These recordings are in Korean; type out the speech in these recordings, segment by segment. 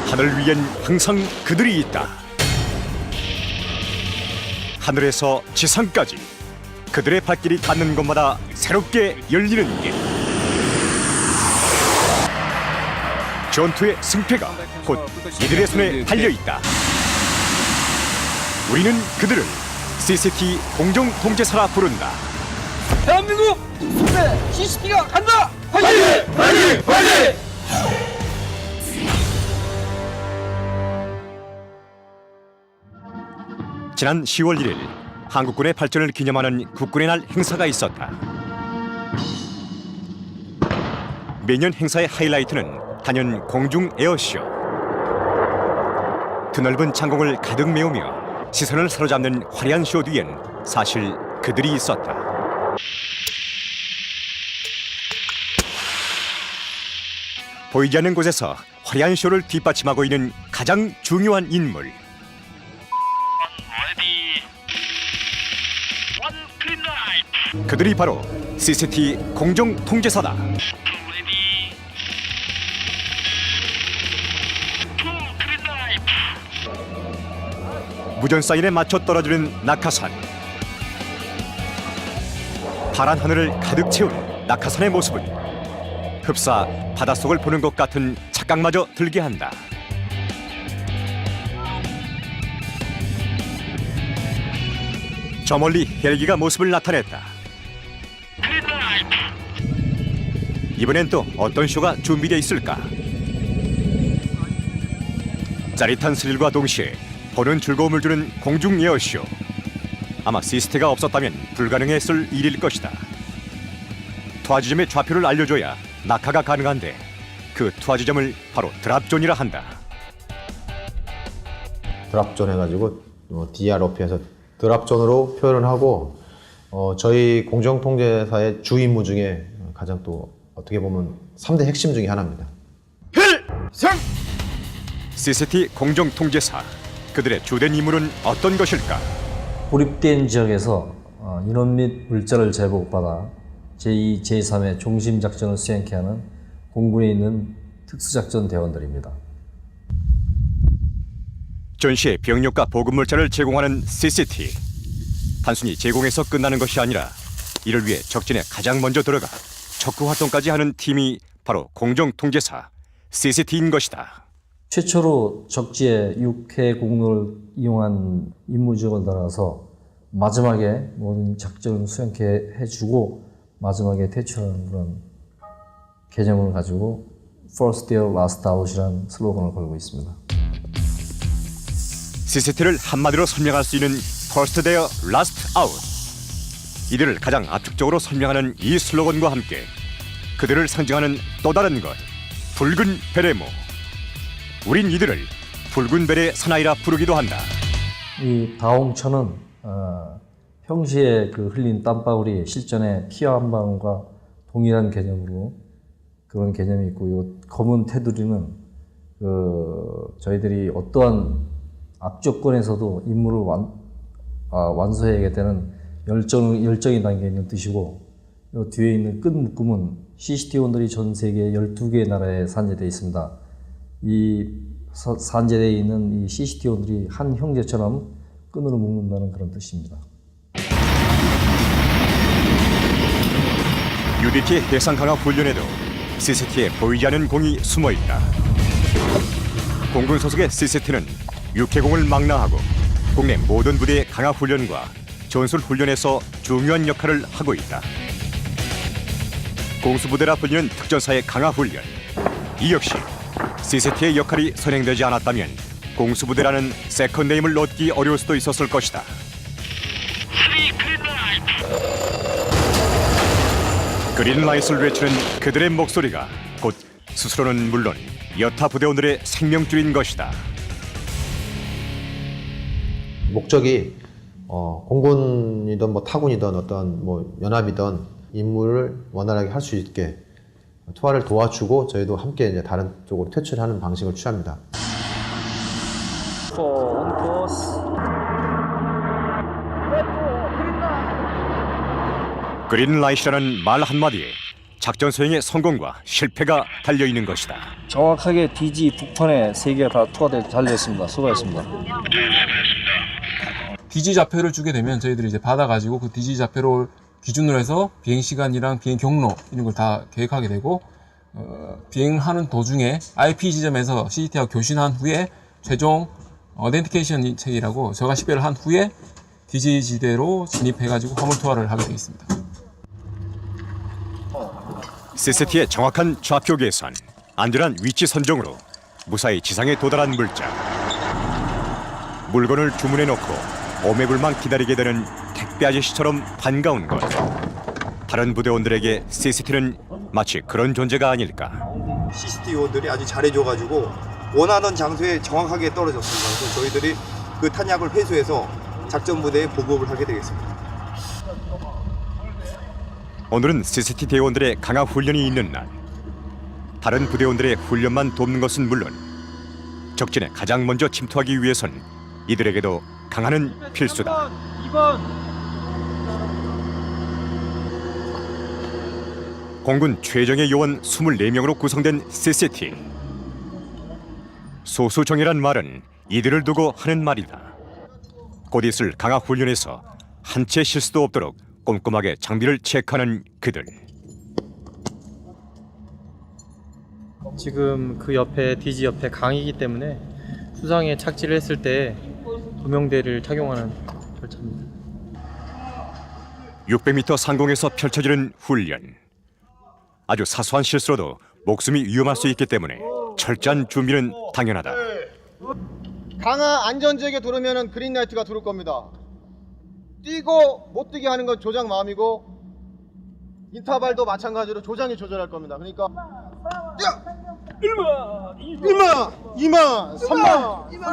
하늘 위엔 항상 그들이 있다. 하늘에서 지상까지 그들의 발길이 닿는 곳마다 새롭게 열리는 길. 전투의 승패가 곧 이들의 손에 달려있다. 우리는 그들을 CCT 공정통제사라 부른다. 대한민국 국내 CCT가 간다! 화이팅! 화이팅! 화이팅! 지난 10월 1일 한국군의 발전을 기념하는 국군의 날 행사가 있었다. 매년 행사의 하이라이트는 단연 공중 에어쇼. 드넓은 창공을 가득 메우며 시선을 사로잡는 화려한 쇼 뒤엔 사실 그들이 있었다. 보이지 않는 곳에서 화려한 쇼를 뒷받침하고 있는 가장 중요한 인물. 그들이 바로 CCT 공정통제사다. 무전 사인에 맞춰 떨어지는 낙하산. 파란 하늘을 가득 채운 낙하산의 모습은 흡사 바닷속을 보는 것 같은 착각마저 들게 한다. 저 멀리 헬기가 모습을 나타냈다. 이번엔 또 어떤 쇼가 준비되어 있을까? 짜릿한 스릴과 동시에 보는 즐거움을 주는 공중 에어쇼. 아마 시스템가 없었다면 불가능했을 일일 것이다. 투하 지점의 좌표를 알려줘야 낙하가 가능한데 그 투하 지점을 바로 드랍존이라 한다. 드랍존 해가지고 DROP에서 드랍존으로 표현을 하고 저희 공정통제사의 주 임무 중에 가장 또 어떻게 보면 3대 핵심 중에 하나입니다. 필승! CCT 공정통제사. 그들의 주된 임무는 어떤 것일까? 고립된 지역에서 인원 및 물자를 제보받아 제2, 제3의 중심작전을 수행케 하는 공군에 있는 특수작전 대원들입니다. 전시에 병력과 보급물자를 제공하는 CCT. 단순히 제공해서 끝나는 것이 아니라 이를 위해 적진에 가장 먼저 들어가 척후 활동까지 하는 팀이 바로 공정통제사 CCT인 것이다. 최초로 적지에 육해 공로를 이용한 임무지역을 따라서 마지막에 모든 작전을 수행케 해주고 마지막에 퇴출하는 그런 개념을 가지고 First There, Last Out이라는 슬로건을 걸고 있습니다. CCT를 한마디로 설명할 수 있는 First There, Last Out. 이들을 가장 압축적으로 설명하는 이 슬로건과 함께 그들을 상징하는 또 다른 것, 붉은 베레모. 우린 이들을 붉은 벨의 사나이라 부르기도 한다. 이 다홍천은 평시에 그 흘린 땀방울이 실전의 피와 한 방울과 동일한 개념으로 그런 개념이 있고, 요 검은 테두리는 저희들이 어떠한 앞조건에서도 임무를 완수해야 되는 열정이 담겨 있는 뜻이고, 요 뒤에 있는 끝 묶음은 CCT원들이 전 세계 12개의 나라에 산재되어 있습니다. 이 산재되어 있는 이 CCT원들이 한 형제처럼 끈으로 묶는다는 그런 뜻입니다. UDT 해상 강화 훈련에도 CCT에 보이지 않는 공이 숨어 있다. 공군 소속의 CCT는 육해공을 망라하고 국내 모든 부대의 강화 훈련과 전술 훈련에서 중요한 역할을 하고 있다. 공수부대라 불리는 특전사의 강화 훈련. 이 역시 CCT의 역할이 선행되지 않았다면 공수부대라는 세컨네임을 얻기 어려울 수도 있었을 것이다. 그린라이트를 외치는 그들의 목소리가 곧 스스로는 물론 여타 부대원들의 생명줄인 것이다. 목적이 공군이든 뭐 타군이든 어떤 뭐 연합이든 임무를 원활하게 할 수 있게 투하를 도와주고 저희도 함께 이제 다른 쪽으로 퇴출하는 방식을 취합니다. 그린라이트라는 말 한마디에 작전 수행의 성공과 실패가 달려 있는 것이다. 정확하게 DG 북판에 3개가 다 투하돼 달렸습니다. 수고하셨습니다. DG 좌표를 주게 되면 저희들이 이제 받아가지고 그 DG 좌표를 기준으로 해서 비행 시간이랑 비행 경로 이런 걸 다 계획하게 되고 비행하는 도중에 IP 지점에서 CCTV와 교신한 후에 최종 어덴티케이션 체계라고 저가 식별을 한 후에 DG 지대로 진입해가지고 화물 투하를 하게 되겠습니다. CCTV의 정확한 좌표 계산, 안전한 위치 선정으로 무사히 지상에 도달한 물자. 물건을 주문해 놓고 오매불망 기다리게 되는 택배 아저씨처럼 반가운 것. 다른 부대원들에게 CCTV는 마치 그런 존재가 아닐까. CCTV원들이 아주 잘해줘가지고 원하는 장소에 정확하게 떨어졌습니다. 그래서 저희들이 그 탄약을 회수해서 작전 부대에 보급을 하게 되겠습니다. 오늘은 CCTV 대원들의 강화 훈련이 있는 날. 다른 부대원들의 훈련만 돕는 것은 물론 적진에 가장 먼저 침투하기 위해선 이들에게도 강화는 필수다. 2번. 공군 최정예 요원 24명으로 구성된 CCTV. 소수정예란 말은 이들을 두고 하는 말이다. 곧 있을 강화 훈련에서 한 채 실수도 없도록 꼼꼼하게 장비를 체크하는 그들. 지금 그 옆에 DG 옆에 강이기 때문에 수상에 착지를 했을 때 조명대를 착용하는 절차입니다. 600m 상공에서 펼쳐지는 훈련. 아주 사소한 실수로도 목숨이 위험할 수 있기 때문에 철저한 준비는 당연하다. 강화 안전지역에 들어오면 그린라이트가 들어올 겁니다. 뛰고 못 뛰게 하는 건 조장 마음이고 인터벌도 마찬가지로 조장이 조절할 겁니다. 그러니까 뛰어! 1마, 2마, 3마, 2마,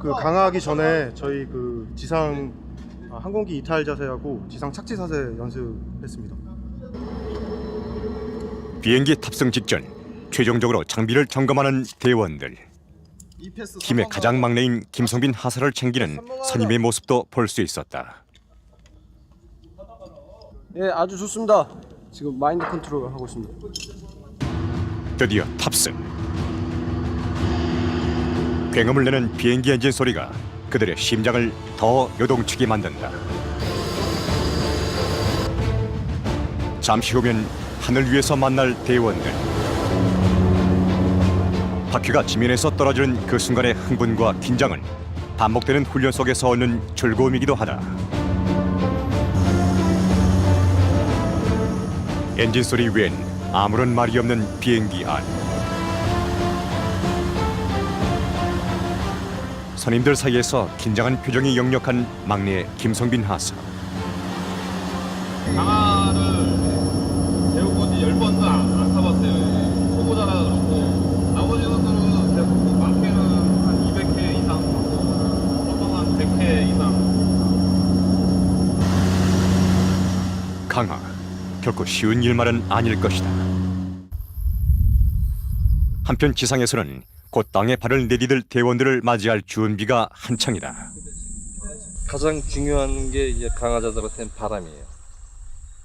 그 강화하기 전에 저희 그 지상 항공기 이탈 자세하고 지상 착지 자세 연습했습니다. 비행기 탑승 직전 최종적으로 장비를 점검하는 대원들. 팀의 가장 막내인 김성빈 하사를 챙기는 선임의 모습도 볼 수 있었다. 예, 아주 좋습니다. 지금 마인드 컨트롤 하고 있습니다. 드디어 탑승. 굉음을 내는 비행기 엔진 소리가 그들의 심장을 더 요동치게 만든다. 잠시 후면 하늘 위에서 만날 대원들. 바퀴가 지면에서 떨어지는 그 순간의 흥분과 긴장은 반복되는 훈련 속에서 얻는 즐거움이기도 하다. 엔진 소리 외엔 아무런 말이 없는 비행기 안. 선임들 사이에서 긴장한 표정이 역력한 막내 김성빈 하사. 강화를 배우고 10번도 안 타봤어요. 초보자라 그렇고 나머지 것들은 대부분 많게는 한 200회 이상 보통 한 100회 이상. 강화, 결코 쉬운 일만은 아닐 것이다. 한편 지상에서는 곧 땅에 발을 내디딜 대원들을 맞이할 준비가 한창이다. 가장 중요한 게 이제 강화자들한테는 바람이에요.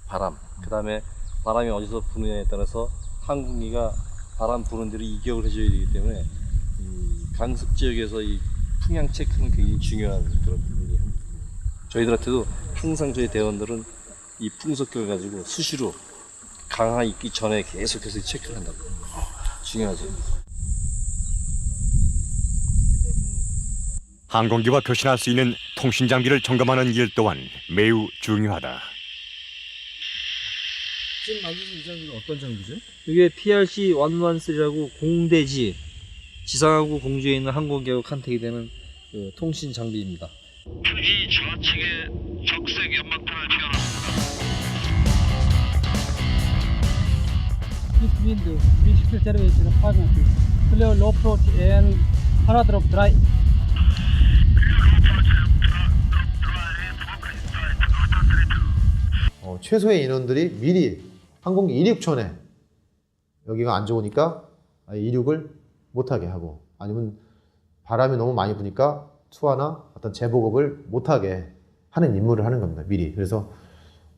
바람. 그다음에 바람이 어디서 부느냐에 따라서 항공기가 바람 부는 대로 이격을 해줘야 되기 때문에 이 강습 지역에서 이 풍향 체크는 굉장히 중요한 그런 부분이 합니다. 저희들한테도 항상 저희 대원들은 이 풍속경을 가지고 수시로 강화 있기 전에 계속해서 체크를 한다고. 중요하죠. 항공기와 교신할 수 있는 통신 장비를 점검하는 일 또한 매우 중요하다. 지금 만드신 이 장비는 어떤 장비죠? 이게 PRC-113라고 공대지 지상하고 공주에 있는 항공기하고 컨택이 되는 그 통신 장비입니다. 표지 좌측에 적색 연막탄을 튀어나왔습니다. wind 317 clear low approach and paradraop dry. 최소의 인원들이 미리 항공기 이륙 전에 여기가 안 좋으니까 이륙을 못하게 하고, 아니면 바람이 너무 많이 부니까 투하나 어떤 재보급을 못하게 하는 임무를 하는 겁니다. 미리. 그래서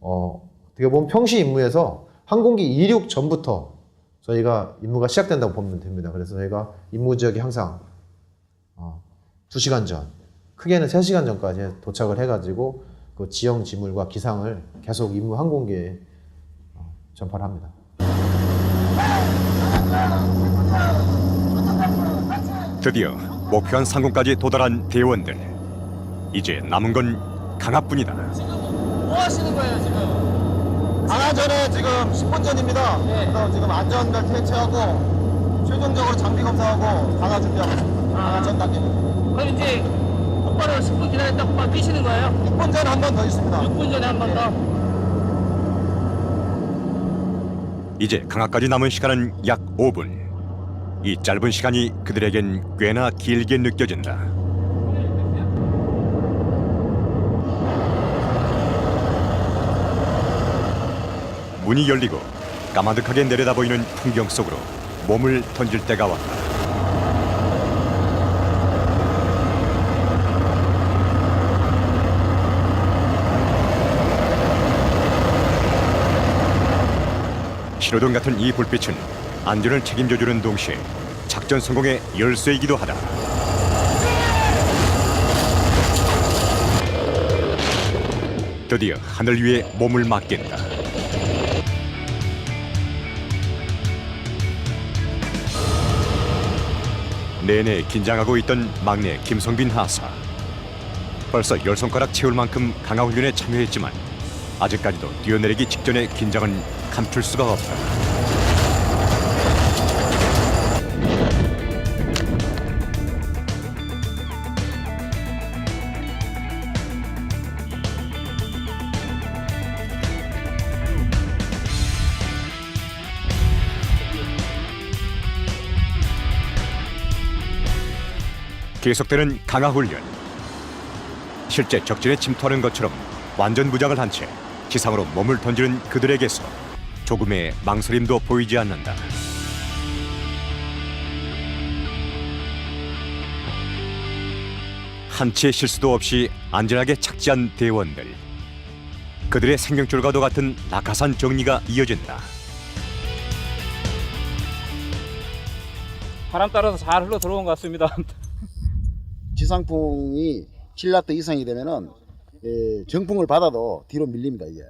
어떻게 보면 평시 임무에서 항공기 이륙 전부터 저희가 임무가 시작된다고 보면 됩니다. 그래서 저희가 임무 지역에 항상 2시간 전, 크게는 3시간 전까지 도착을 해가지고 그 지형 지물과 기상을 계속 임무 항공기에 전파를 합니다. 드디어 목표한 상공까지 도달한 대원들. 이제 남은 건 강압뿐이다. 뭐 하시는 거예요 지금? 강화 전에 지금 10분 전입니다. 그래서 지금 안전벨트 해체하고 최종적으로 장비 검사하고 강화 준비하고 있습니다. 강화 전 단계. 그럼 이제 똑바로 10분 기다렸다 곧바로 뛰시는 거예요? 6분 전에 한 번 더 있습니다. 6분 전에 한 번 더? 이제 강압까지 남은 시간은 약 5분. 이 짧은 시간이 그들에겐 꽤나 길게 느껴진다. 문이 열리고 까마득하게 내려다보이는 풍경 속으로 몸을 던질 때가 왔다. 신호등 같은 이 불빛은 안전을 책임져주는 동시에 작전 성공의 열쇠이기도 하다. 드디어 하늘 위에 몸을 맡긴다. 내내 긴장하고 있던 막내 김성빈 하사. 벌써 10손가락 채울 만큼 강화 훈련에 참여했지만 아직까지도 뛰어내리기 직전의 긴장은 감출 수가 없다. 계속되는 강화 훈련. 실제 적진에 침투하는 것처럼 완전 무장을 한 채 지상으로 몸을 던지는 그들에게서 조금의 망설임도 보이지 않는다. 한치의 실수도 없이 안전하게 착지한 대원들. 그들의 생명줄과도 같은 낙하산 정리가 이어진다. 바람 따라서 잘 흘러 들어온 것 같습니다. 지상풍이 7나트 이상이 되면은 정풍을 받아도 뒤로 밀립니다. 이게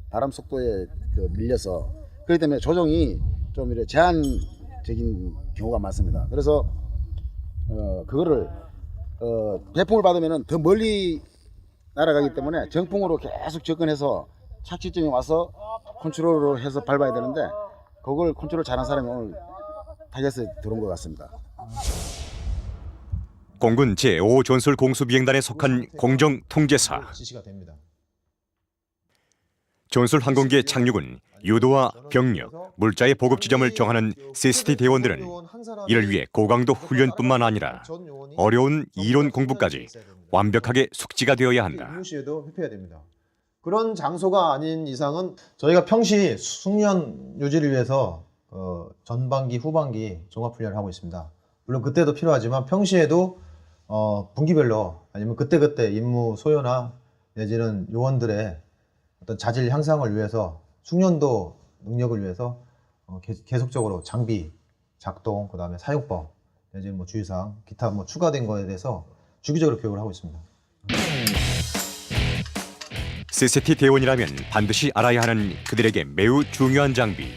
바람 속도에 밀려서 그렇기 때문에 조정이 좀 이렇게 제한적인 경우가 많습니다. 그래서 그거를 대풍을 받으면은 더 멀리 날아가기 때문에 정풍으로 계속 접근해서 착지점에 와서 컨트롤을 해서 밟아야 되는데 그걸 컨트롤 잘한 사람이 오늘 타겟에 들어온 것 같습니다. 공군 제5 전술 공수비행단에 속한 공정통제사. 지시가 됩니다. 전술 항공기의 착륙은 유도와 병력, 물자의 보급 지점을 정하는 CST 대원들은 이를 위해 고강도 훈련뿐만 아니라 어려운 이론 공부까지 완벽하게 숙지가 되어야 한다. 임무 시에도 회피해야 됩니다. 그런 장소가 아닌 이상은 저희가 평시 숙련 유지를 위해서 전반기, 후반기 종합훈련을 하고 있습니다. 물론 그때도 필요하지만 평시에도 분기별로 아니면 그때그때 임무 소요나 내지는 요원들의 어떤 자질 향상을 위해서 숙련도 능력을 위해서 계속적으로 장비 작동, 그 다음에 사용법, 내지는 뭐 주의사항, 기타 뭐 추가된 거에 대해서 주기적으로 교육을 하고 있습니다. CCT 대원이라면 반드시 알아야 하는 그들에게 매우 중요한 장비,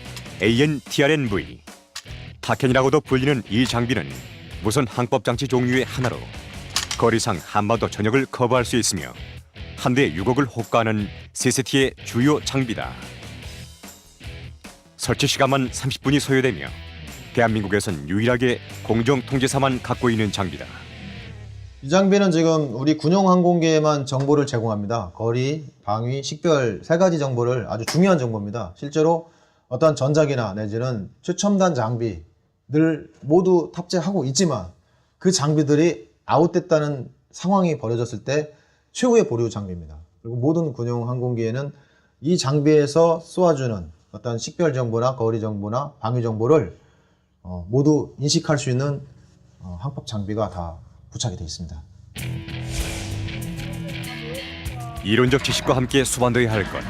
AN/TRN-V. 타켄이라고도 불리는 이 장비는 무선 항법장치 종류의 하나로 거리상 한반도 전역을 커버할 수 있으며 한 대의 유곡을 호가하는 CCT의 주요 장비다. 설치 시간만 30분이 소요되며 대한민국에선 유일하게 공정통제사만 갖고 있는 장비다. 이 장비는 지금 우리 군용 항공기에만 정보를 제공합니다. 거리, 방위, 식별 3가지 정보를 아주 중요한 정보입니다. 실제로 어떤 전자기나 내지는 최첨단 장비들 모두 탑재하고 있지만 그 장비들이 아웃됐다는 상황이 벌어졌을 때 최후의 보류 장비입니다. 그리고 모든 군용 항공기에는 이 장비에서 쏘아주는 어떤 식별 정보나 거리 정보나 방위 정보를 모두 인식할 수 있는 항법 장비가 다 부착이 되어 있습니다. 이론적 지식과 함께 수반되어야 할 것,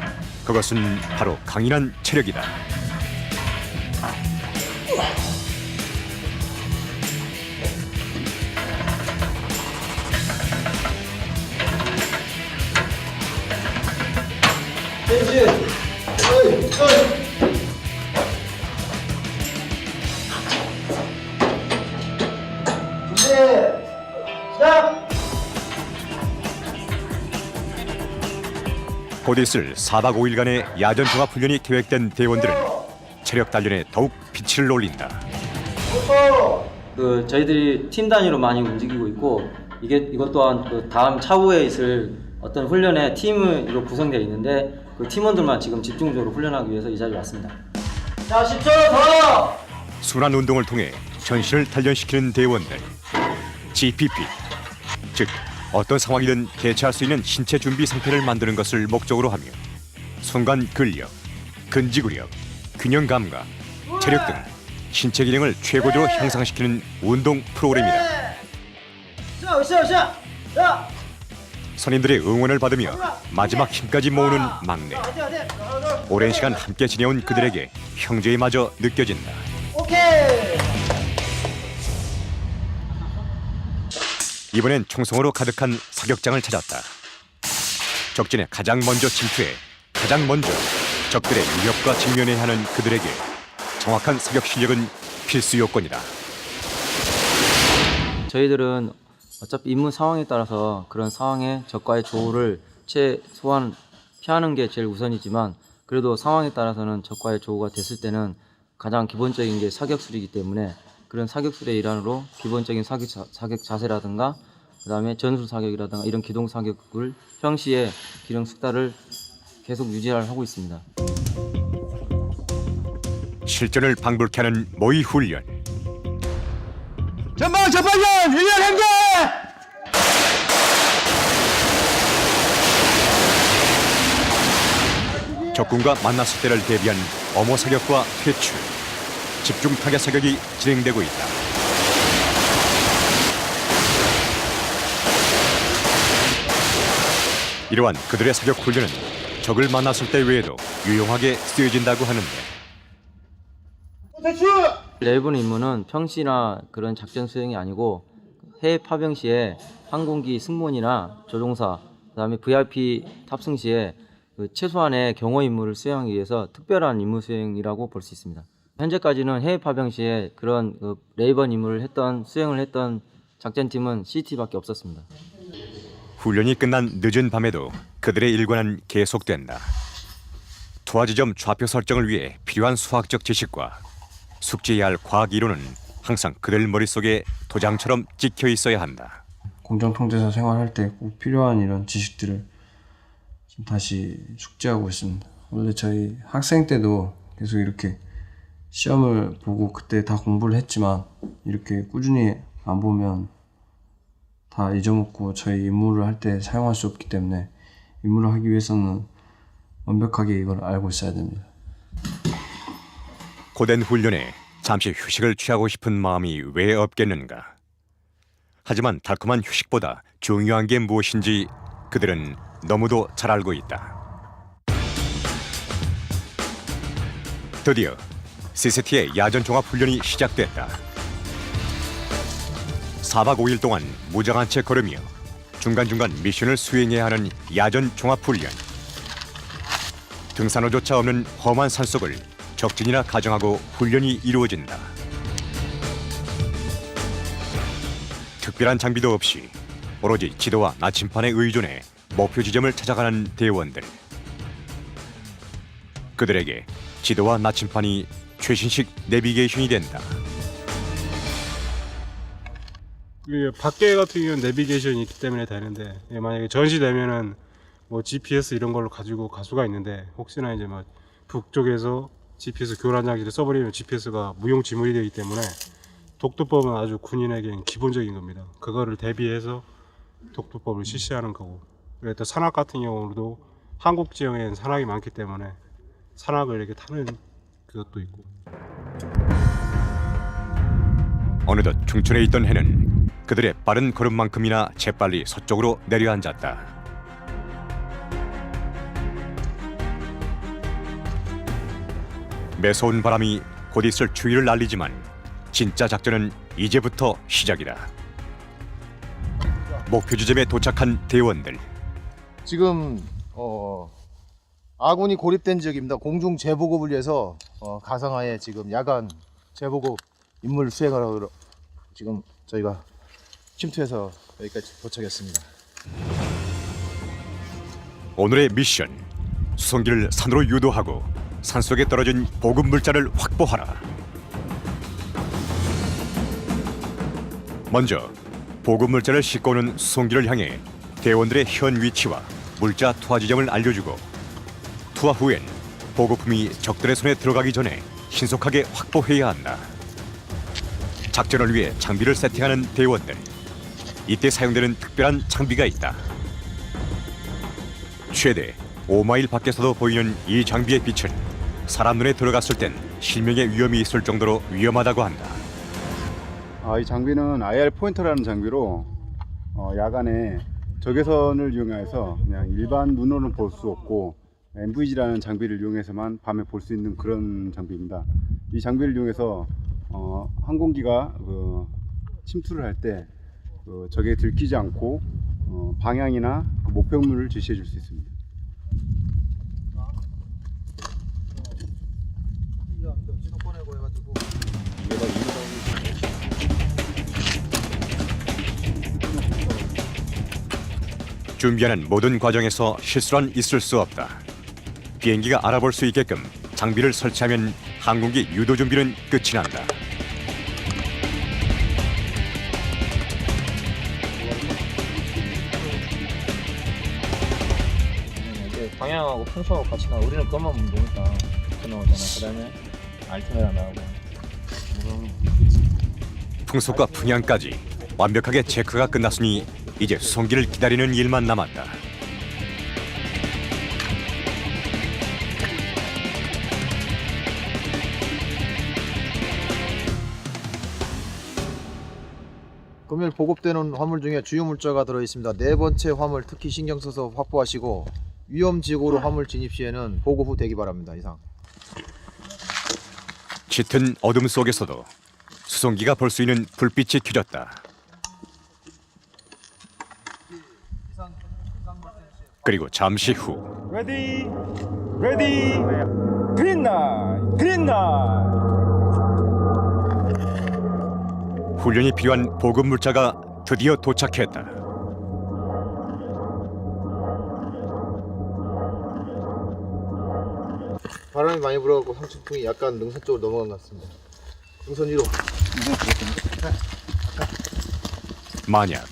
그것은 바로 강인한 체력이다. 곧 있을 4박 5일간의 야전 종합훈련이 계획된 대원들은 체력 단련에 더욱 빛을 올린다. 저희들이 팀 단위로 많이 움직이고 있고 이것 또한 다음 차후에 있을 어떤 훈련의 팀으로 구성되어 있는데 그 팀원들만 지금 집중적으로 훈련하기 위해서 이 자리에 왔습니다. 자, 10초 더! 순환 운동을 통해 전신을 단련시키는 대원들, GPP, 즉 어떤 상황이든 대처할 수 있는 신체 준비 상태를 만드는 것을 목적으로 하며 순간 근력, 근지구력, 균형 감각, 체력 등 신체 기능을 최고조로 향상시키는 운동 프로그램이다. 선임들의 응원을 받으며 마지막 힘까지 모으는 막내. 오랜 시간 함께 지내온 그들에게 형제의마저 느껴진다. 이번엔 총성으로 가득한 사격장을 찾았다. 적진에 가장 먼저 침투해 가장 먼저 적들의 위협과 직면해야 하는 그들에게 정확한 사격 실력은 필수 요건이다. 저희들은 어차피 임무 상황에 따라서 그런 상황에 적과의 조우를 최소한 피하는 게 제일 우선이지만 그래도 상황에 따라서는 적과의 조우가 됐을 때는 가장 기본적인 게 사격술이기 때문에 그런 사격술의 일환으로 기본적인 사격 자세라든가 그다음에 전술 사격이라든가 이런 기동 사격을 평시에 기능 숙달을 계속 유지하고 있습니다. 실전을 방불케 하는 모의 훈련. 전방 접발견! 일련 행제! 적군과 만났을 때를 대비한 엄호 사격과 퇴출, 집중 타격 사격이 진행되고 있다. 이러한 그들의 사격 훈련은 적을 만났을 때 외에도 유용하게 쓰여진다고 하는데 레이븐 임무는 평시나 그런 작전 수행이 아니고 해외 파병 시에 항공기 승무원이나 조종사, 그다음에 VIP 탑승 시에 최소한의 경호 임무를 수행하기 위해서 특별한 임무 수행이라고 볼 수 있습니다. 현재까지는 해외 파병 시에 그런 레이번 임무를 수행을 했던 작전팀은 CT밖에 없었습니다. 훈련이 끝난 늦은 밤에도 그들의 일과는 계속된다. 투하 지점 좌표 설정을 위해 필요한 수학적 지식과 숙지해야 할 과학 이론은 항상 그들 머릿속에 도장처럼 찍혀 있어야 한다. 공정통제사 생활할 때 꼭 필요한 이런 지식들을 좀 다시 숙지하고 있습니다. 원래 저희 학생 때도 계속 이렇게 시험을 보고 그때 다 공부를 했지만 이렇게 꾸준히 안 보면 다 잊어먹고 저희 임무를 할 때 사용할 수 없기 때문에 임무를 하기 위해서는 완벽하게 이걸 알고 있어야 됩니다. 고된 훈련에 잠시 휴식을 취하고 싶은 마음이 왜 없겠는가. 하지만 달콤한 휴식보다 중요한 게 무엇인지 그들은 너무도 잘 알고 있다. 드디어 CCT의 야전 종합 훈련이 시작됐다. 4박 5일 동안 무장한 채 걸으며 중간중간 미션을 수행해야 하는 야전 종합 훈련. 등산로조차 없는 험한 산속을 적진이라 가정하고 훈련이 이루어진다. 특별한 장비도 없이 오로지 지도와 나침판에 의존해 목표 지점을 찾아가는 대원들. 그들에게 지도와 나침판이 최신식 내비게이션이 된다. 밖에 같은 경우는 내비게이션이 있기 때문에 되는데 만약에 전시되면은 뭐 GPS 이런 걸로 가지고 갈 수가 있는데 혹시나 이제 뭐 북쪽에서 GPS 교란 장치를 써버리면 GPS가 무용지물이 되기 때문에 독도법은 아주 군인에겐 기본적인 겁니다. 그거를 대비해서 독도법을 실시하는 거고, 또 산악 같은 경우도 한국 지형엔 산악이 많기 때문에 산악을 이렇게 타는 그것도 있고. 어느덧 중천에 있던 해는 그들의 빠른 걸음만큼이나 재빨리 서쪽으로 내려앉았다. 매서운 바람이 곧 있을 추위를 날리지만 진짜 작전은 이제부터 시작이다. 목표 지점에 도착한 대원들. 지금 아군이 고립된 지역입니다. 공중 재보급을 위해서 가상하에 지금 야간 재보급 임무를 수행하러 지금 저희가 침투해서 여기까지 도착했습니다. 오늘의 미션, 수송기를 산으로 유도하고 산속에 떨어진 보급 물자를 확보하라. 먼저 보급 물자를 싣고 오는 수송기를 향해 대원들의 현 위치와 물자 투하 지점을 알려주고, 투하 후엔 보급품이 적들의 손에 들어가기 전에 신속하게 확보해야 한다. 작전을 위해 장비를 세팅하는 대원들. 이때 사용되는 특별한 장비가 있다. 최대 5마일 밖에서도 보이는 이 장비의 빛은 사람 눈에 들어갔을 땐 실명의 위험이 있을 정도로 위험하다고 한다. 이 장비는 IR 포인터라는 장비로 야간에 적외선을 이용해서 그냥 일반 눈으로는 볼 수 없고 NVG라는 장비를 이용해서만 밤에 볼 수 있는 그런 장비입니다. 이 장비를 이용해서 항공기가 침투를 할 때 적에 들키지 않고 방향이나 목표물을 제시해 줄 수 있습니다. 준비하는 모든 과정에서 실수란 있을 수 없다. 비행기가 알아볼 수 있게끔 장비를 설치하면 항공기 유도 준비는 끝이 난다. 이제 방향하고 풍속하고 같이 나와. 우리는 그것만 보면 되니까 그 나오잖아. 그다음에 알티메라 나오고. 풍속과 풍향까지 완벽하게 체크가 끝났으니 이제 수송기를 기다리는 일만 남았다. 금일 보급되는 화물 중에 주요 물자가 들어있습니다. 네 번째 화물 특히 신경 써서 확보하시고 위험 지역으로 화물 진입 시에는 보고 후 대기 바랍니다. 이상. 짙은 어둠 속에서도 수송기가 볼 수 있는 불빛이 켜졌다. 그리고 잠시 후 레디 그린라이트 훈련이 필요한 보급 물자가 드디어 도착했다. 바람이 많이 불어가고 상층풍이 약간 능선 쪽으로 넘어간 것 같습니다. 능선 위로. 만약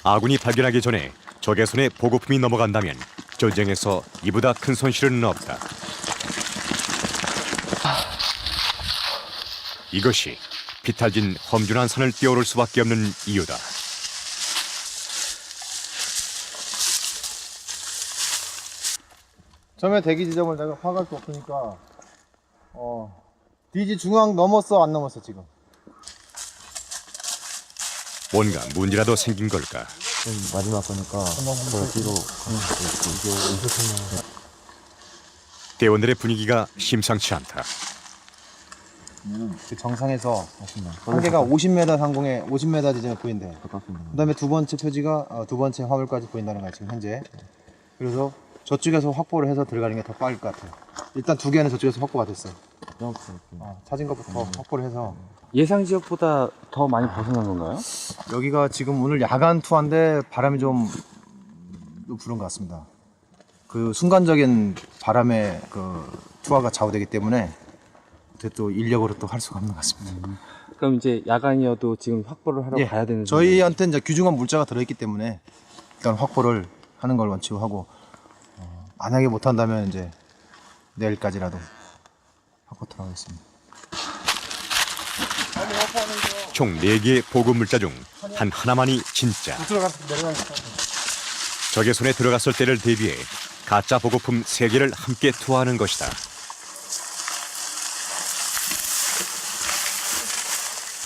아군이 발견하기 전에 적의 손에 보급품이 넘어간다면 전쟁에서 이보다 큰 손실은 없다. 이것이 비탈진 험준한 산을 뛰어오를 수밖에 없는 이유다. 처음에 대기 지점을 내가 파악할 수 없으니까 DG 중앙 넘었어 안 넘었어 지금? 뭔가 문제라도 생긴 걸까? 마지막 거니까 더 뒤로 대원들의 분위기가 심상치 않다. 그 정상에서 한계가 50m 상공에 50m 지점에 보인대. 그다음에 두 번째 표지가 두 번째 화물까지 보인다는 거야 지금 현재. 그래서 저쪽에서 확보를 해서 들어가는 게 더 빠를 것 같아요. 일단 두 개는 저쪽에서 확보가 됐어요. 찾은 것부터 확보를 해서. 예상 지역보다 더 많이 벗어난 건가요? 여기가 지금 오늘 야간 투하인데 바람이 좀 부는 것 같습니다. 그 순간적인 바람에 그 투하가 좌우되기 때문에 또 인력으로 또 할 수가 없는 것 같습니다. 그럼 이제 야간이어도 지금 확보를 하러 가야 되는 저희한테 이제 규중한 물자가 들어있기 때문에 일단 확보를 하는 걸 원칙으로 하고 만약에 못한다면 이제 내일까지라도 확보 들어가겠습니다. 총 4개의 보급 물자 중 단 하나만이 진짜. 적의 손에 들어갔을 때를 대비해 가짜 보급품 3개를 함께 투하하는 것이다.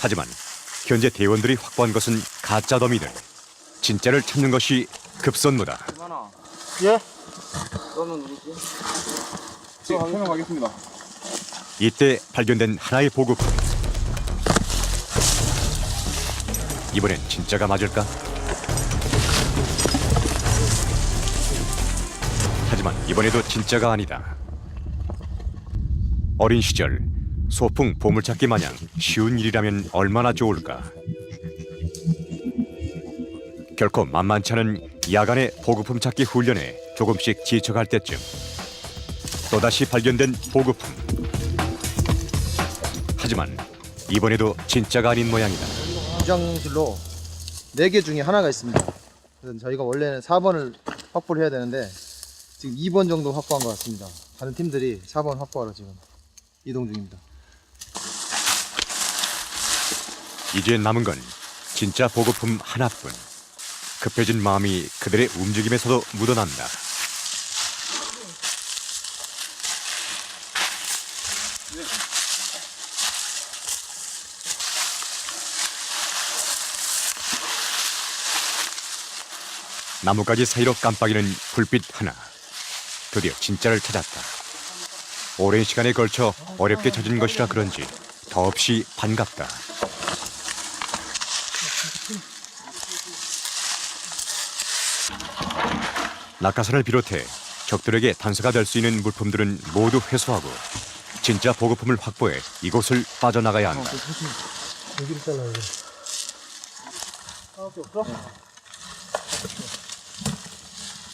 하지만 현재 대원들이 확보한 것은 가짜 더미들. 진짜를 찾는 것이 급선무다. 예? 설명하겠습니다. 이때 발견된 하나의 보급품. 이번엔 진짜가 맞을까? 하지만 이번에도 진짜가 아니다. 어린 시절 소풍 보물찾기 마냥 쉬운 일이라면 얼마나 좋을까. 결코 만만치 않은 야간의 보급품 찾기 훈련에 조금씩 지쳐갈 때쯤 또다시 발견된 보급품. 하지만 이번에도 진짜가 아닌 모양이다. 무장실로 4개 중에 하나가 있습니다. 그래서 저희가 원래는 4번을 확보를 해야 되는데 지금 2번 정도 확보한 것 같습니다. 다른 팀들이 4번 확보하러 지금 이동 중입니다. 이제 남은 건 진짜 보급품 하나뿐. 급해진 마음이 그들의 움직임에서도 묻어난다. 나뭇가지 사이로 깜빡이는 불빛 하나. 드디어 진짜를 찾았다. 오랜 시간에 걸쳐 어렵게 찾은 것이라 그런지 더없이 반갑다. 낙하산을 비롯해 적들에게 단서가 될 수 있는 물품들은 모두 회수하고 진짜 보급품을 확보해 이곳을 빠져나가야 한다. 여기를 잘라야 돼. 하나밖에 없어?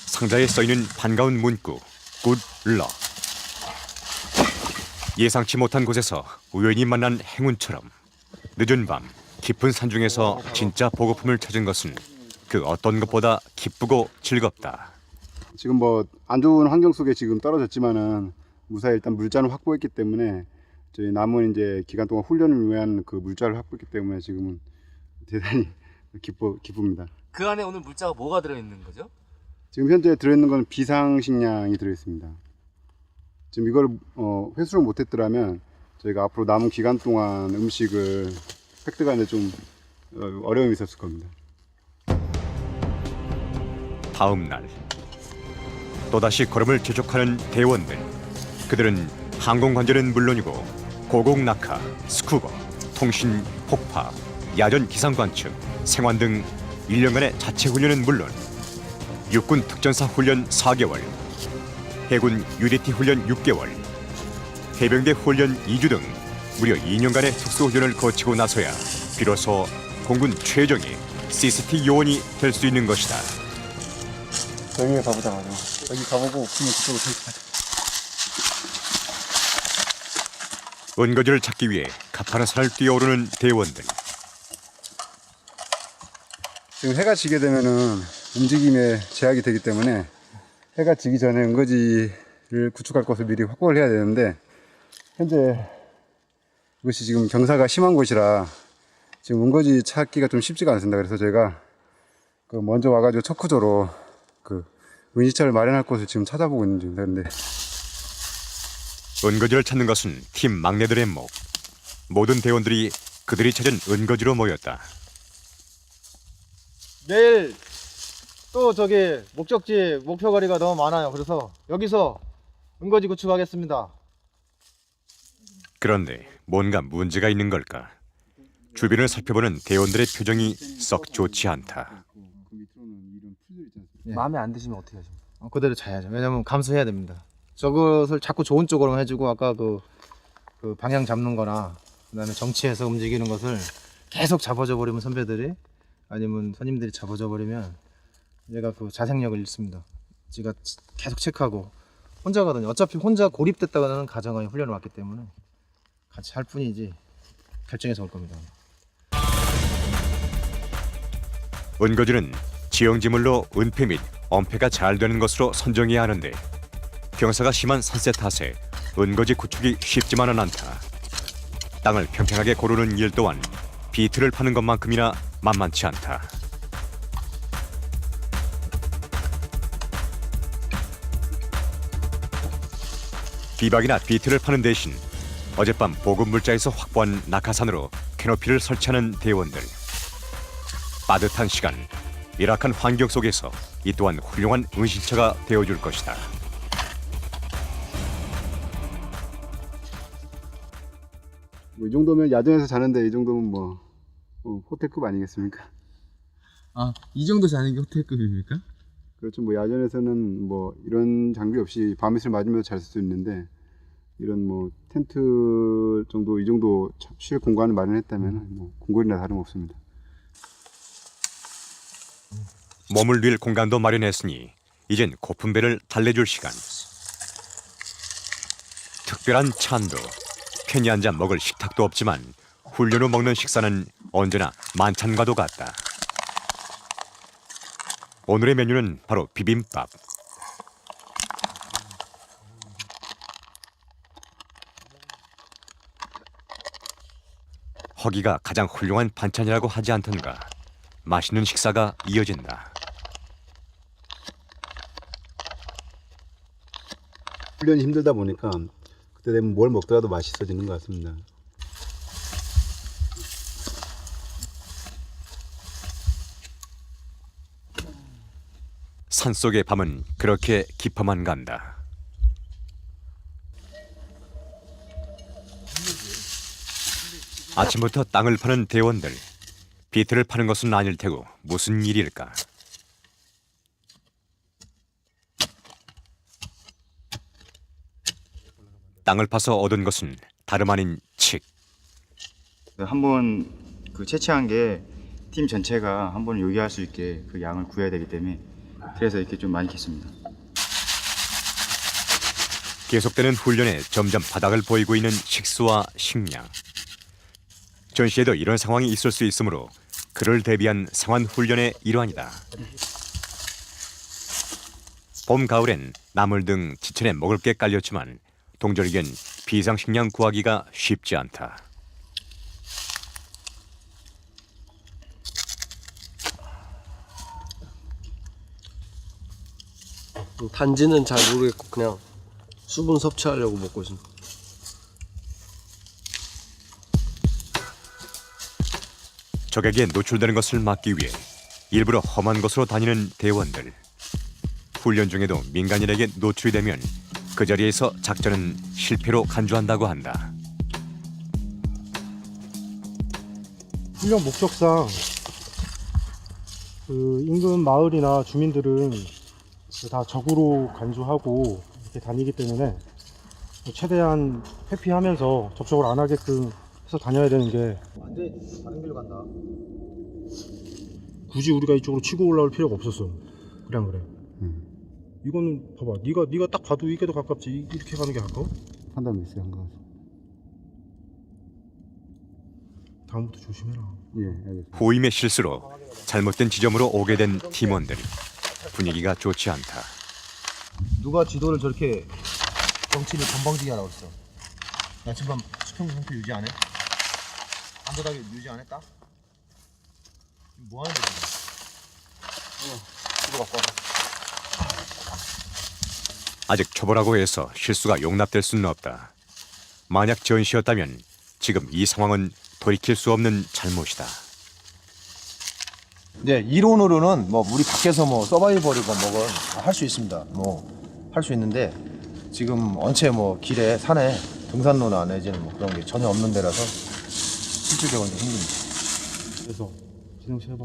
상자에 써있는 반가운 문구 굿럭. 예상치 못한 곳에서 우연히 만난 행운처럼 늦은 밤 깊은 산중에서 진짜 보급품을 찾은 것은 그 어떤 것보다 기쁘고 즐겁다. 지금 뭐 안 좋은 환경 속에 지금 떨어졌지만은 무사히 일단 물자는 확보했기 때문에 저희 남은 이제 기간 동안 훈련을 위한 그 물자를 확보했기 때문에 지금은 대단히 기쁩니다. 그 안에 오늘 물자가 뭐가 들어있는 거죠? 지금 현재 들어있는 건 비상식량이 들어있습니다. 지금 이걸 회수를 못했더라면 저희가 앞으로 남은 기간 동안 음식을 획득하는데 좀 어려움이 있었을 겁니다. 다음 날 또다시 걸음을 재촉하는 대원들. 그들은 항공관제는 물론이고 고공낙하, 스쿠버, 통신, 폭파, 야전 기상관측, 생환 등 1년간의 자체 훈련은 물론 육군 특전사 훈련 4개월, 해군 UDT 훈련 6개월, 해병대 훈련 2주 등 무려 2년간의 특수훈련을 거치고 나서야 비로소 공군 최정의 CCT 요원이 될 수 있는 것이다. 여기 가보자. 여기 가보고 없으면 그쪽으로 가자. 은거지를 찾기 위해 가파른 산을 뛰어오르는 대원들. 지금 해가 지게 되면은 움직임에 제약이 되기 때문에 해가 지기 전에 은거지를 구축할 곳을 미리 확보를 해야 되는데 현재 이것이 지금 경사가 심한 곳이라 지금 은거지 찾기가 좀 쉽지가 않습니다. 그래서 저희가 먼저 와가지고 첫 구조로 은시처를 마련할 곳을 지금 찾아보고 있는 중입니다. 근데 은거지를 찾는 것은 팀 막내들의 목. 모든 대원들이 그들이 찾은 은거지로 모였다. 내일 또 저기 목적지 목표 거리가 너무 많아요. 그래서 여기서 은거지 구축하겠습니다. 그런데 뭔가 문제가 있는 걸까? 주변을 살펴보는 대원들의 표정이 썩 좋지 않다. 마음에 안 드시면 어떻게 하십니까? 그대로 자야죠. 왜냐면 감수해야 됩니다. 저것을 자꾸 좋은 쪽으로 해주고 아까 그 방향 잡는 거나 그다음에 정치해서 움직이는 것을 계속 잡아줘 버리면 선배들이 아니면 선임들이 잡아줘 버리면 얘가 그 자생력을 잃습니다. 제가 계속 체크하고 혼자 가더니 어차피 혼자 고립됐다가는 가정하에 훈련을 왔기 때문에 같이 할 뿐이지 결정해서 올 겁니다. 은거지는 지형지물로 은폐 및 엄폐가 잘 되는 것으로 선정해야 하는데 경사가 심한 산세 탓에 은거지 구축이 쉽지만은 않다. 땅을 평평하게 고르는 일 또한 비트를 파는 것만큼이나 만만치 않다. 비박이나 비트를 파는 대신 어젯밤 보급 물자에서 확보한 낙하산으로 캐노피를 설치하는 대원들. 빠듯한 시간, 열악한 환경 속에서 이 또한 훌륭한 은신처가 되어줄 것이다. 뭐 이 정도면 야전에서 자는데 이 정도면 뭐 호텔급 아니겠습니까? 아, 이 정도 자는 게 호텔급입니까? 그렇죠. 뭐 야전에서는 뭐 이런 장비 없이 밤이슬 맞으면서 잘 수 있는데 이런 뭐 텐트 정도 이 정도 쉴 공간을 마련했다면 뭐 궁궐이나 다름없습니다. 몸을 늘 공간도 마련했으니 이젠 고픈 배를 달래줄 시간. 특별한 찬도, 편히 앉아 먹을 식탁도 없지만 훈련 후 먹는 식사는 언제나 만찬과도 같다. 오늘의 메뉴는 바로 비빔밥. 허기가 가장 훌륭한 반찬이라고 하지 않던가. 맛있는 식사가 이어진다. 훈련이 힘들다 보니까 그때 되면 뭘 먹더라도 맛있어지는 것 같습니다. 산속의 밤은 그렇게 깊어만 간다. 아침부터 땅을 파는 대원들. 비트를 파는 것은 아닐 테고 무슨 일일까? 땅을 파서 얻은 것은 다름 아닌 칡. 한번 그 채취한 게 팀 전체가 한 번 요기할 수 있게 그 양을 구해야 되기 때문에 그래서 이렇게 좀 많이 캤습니다. 계속되는 훈련에 점점 바닥을 보이고 있는 식수와 식량. 전시에도 이런 상황이 있을 수 있으므로 그를 대비한 상환 훈련의 일환이다. 봄, 가을엔 나물 등 지천에 먹을 게 깔렸지만 동절기엔 비상식량 구하기가 쉽지 않다. 단지는 잘 모르겠고 그냥 수분 섭취하려고 먹고 있습니다. 적에게 노출되는 것을 막기 위해 일부러 험한 곳으로 다니는 대원들. 훈련 중에도 민간인에게 노출이 되면 그 자리에서 작전은 실패로 간주한다고 한다. 훈련 목적상 그 인근 마을이나 주민들은 다 적으로 간주하고 이렇게 다니기 때문에 최대한 회피하면서 접촉을 안 하게끔 해서 다녀야 되는 게 완전히 다른 길로 간다. 굳이 우리가 이쪽으로 치고 올라올 필요가 없었어. 그래 안 그래? 이거는 봐봐. 네가 딱 봐도 이게 더 가깝지. 이렇게 가는 게 가까워? 판단 미스한 것 같습니다. 다음부터 조심해라. 예, 알겠습니다. 후임의 실수로 잘못된 지점으로 오게 된 팀원들. 분위기가 좋지 않다. 누가 지도를 저렇게 정치를 건방지게 하라고 했어? 나 지금 수평 상태 유지 안 해? 안전하게 유지 안 했다? 지금 뭐 하는 거지? 지도 갖고 와봐. 아직 초보라고 해서 실수가 용납될 수는 없다. 만약 전시였다면 지금 이 상황은 돌이킬 수 없는 잘못이다. 네, 이론으로는 뭐 우리 밖에서 뭐 서바이벌이고 뭐가 할 수 있습니다. 뭐 할 수 있는데 지금 언체 뭐 길에 산에 등산로나 내지는 뭐 그런 게 전혀 없는 데라서 실질적으로 좀 힘듭니다. 그래서 진행시 해봐.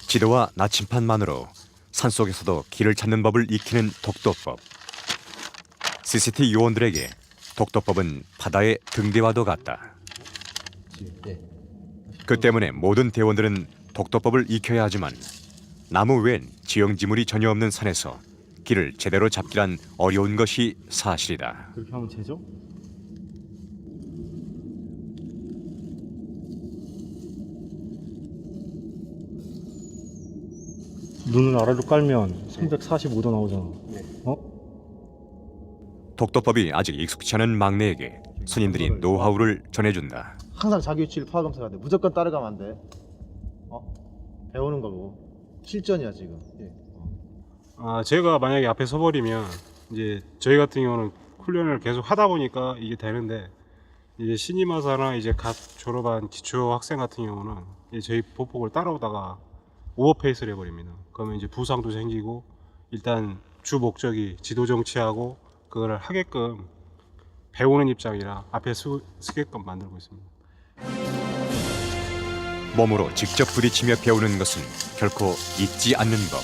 지도와 나침판만으로 산속에서도 길을 찾는 법을 익히는 독도법. CCT 요원들에게 독도법은 바다의 등대와도 같다. 그 때문에 모든 대원들은 독도법을 익혀야 하지만 나무 외엔 지형지물이 전혀 없는 산에서 길을 제대로 잡기란 어려운 것이 사실이다. 그렇게 하면 되죠? 눈을 아래로 깔면 345도 나오잖아. 독도법이 아직 익숙치 않은 막내에게 손님들이 노하우를 전해준다. 항상 자기 위치를 파악하면서 가야 돼. 무조건 따라가면 안 돼. 배우는 거고. 실전이야 지금. 제가 만약에 앞에 서버리면 이제 저희 같은 경우는 훈련을 계속 하다 보니까 이게 되는데 이제 신임 와서나 이제 갓 졸업한 기초 학생 같은 경우는 이제 저희 보폭을 따라오다가 오버페이스를 해버립니다. 그러면 이제 부상도 생기고 일단 주 목적이 지도 정치하고 그걸 하게끔 배우는 입장이라 앞에 서게끔 만들고 있습니다. 몸으로 직접 부딪히며 배우는 것은 결코 잊지 않는 법.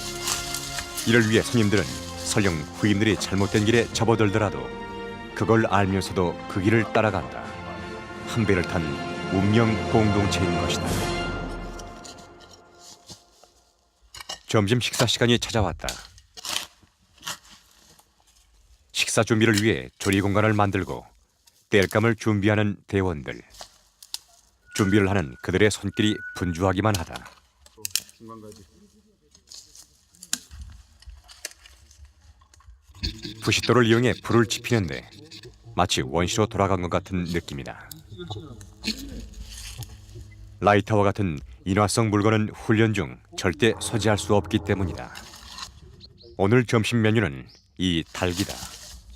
이를 위해 손님들은 설령 후임들이 잘못된 길에 접어들더라도 그걸 알면서도 그 길을 따라간다. 한 배를 탄 운명 공동체인 것이다. 점심 식사 시간이 찾아왔다. 식사 준비를 위해 조리 공간을 만들고 땔감을 준비하는 대원들. 준비를 하는 그들의 손길이 분주하기만 하다. 부싯돌을 이용해 불을 지피는데 마치 원시로 돌아간 것 같은 느낌이다. 라이터와 같은 인화성 물건은 훈련 중 절대 소지할 수 없기 때문이다. 오늘 점심 메뉴는 이 닭이다.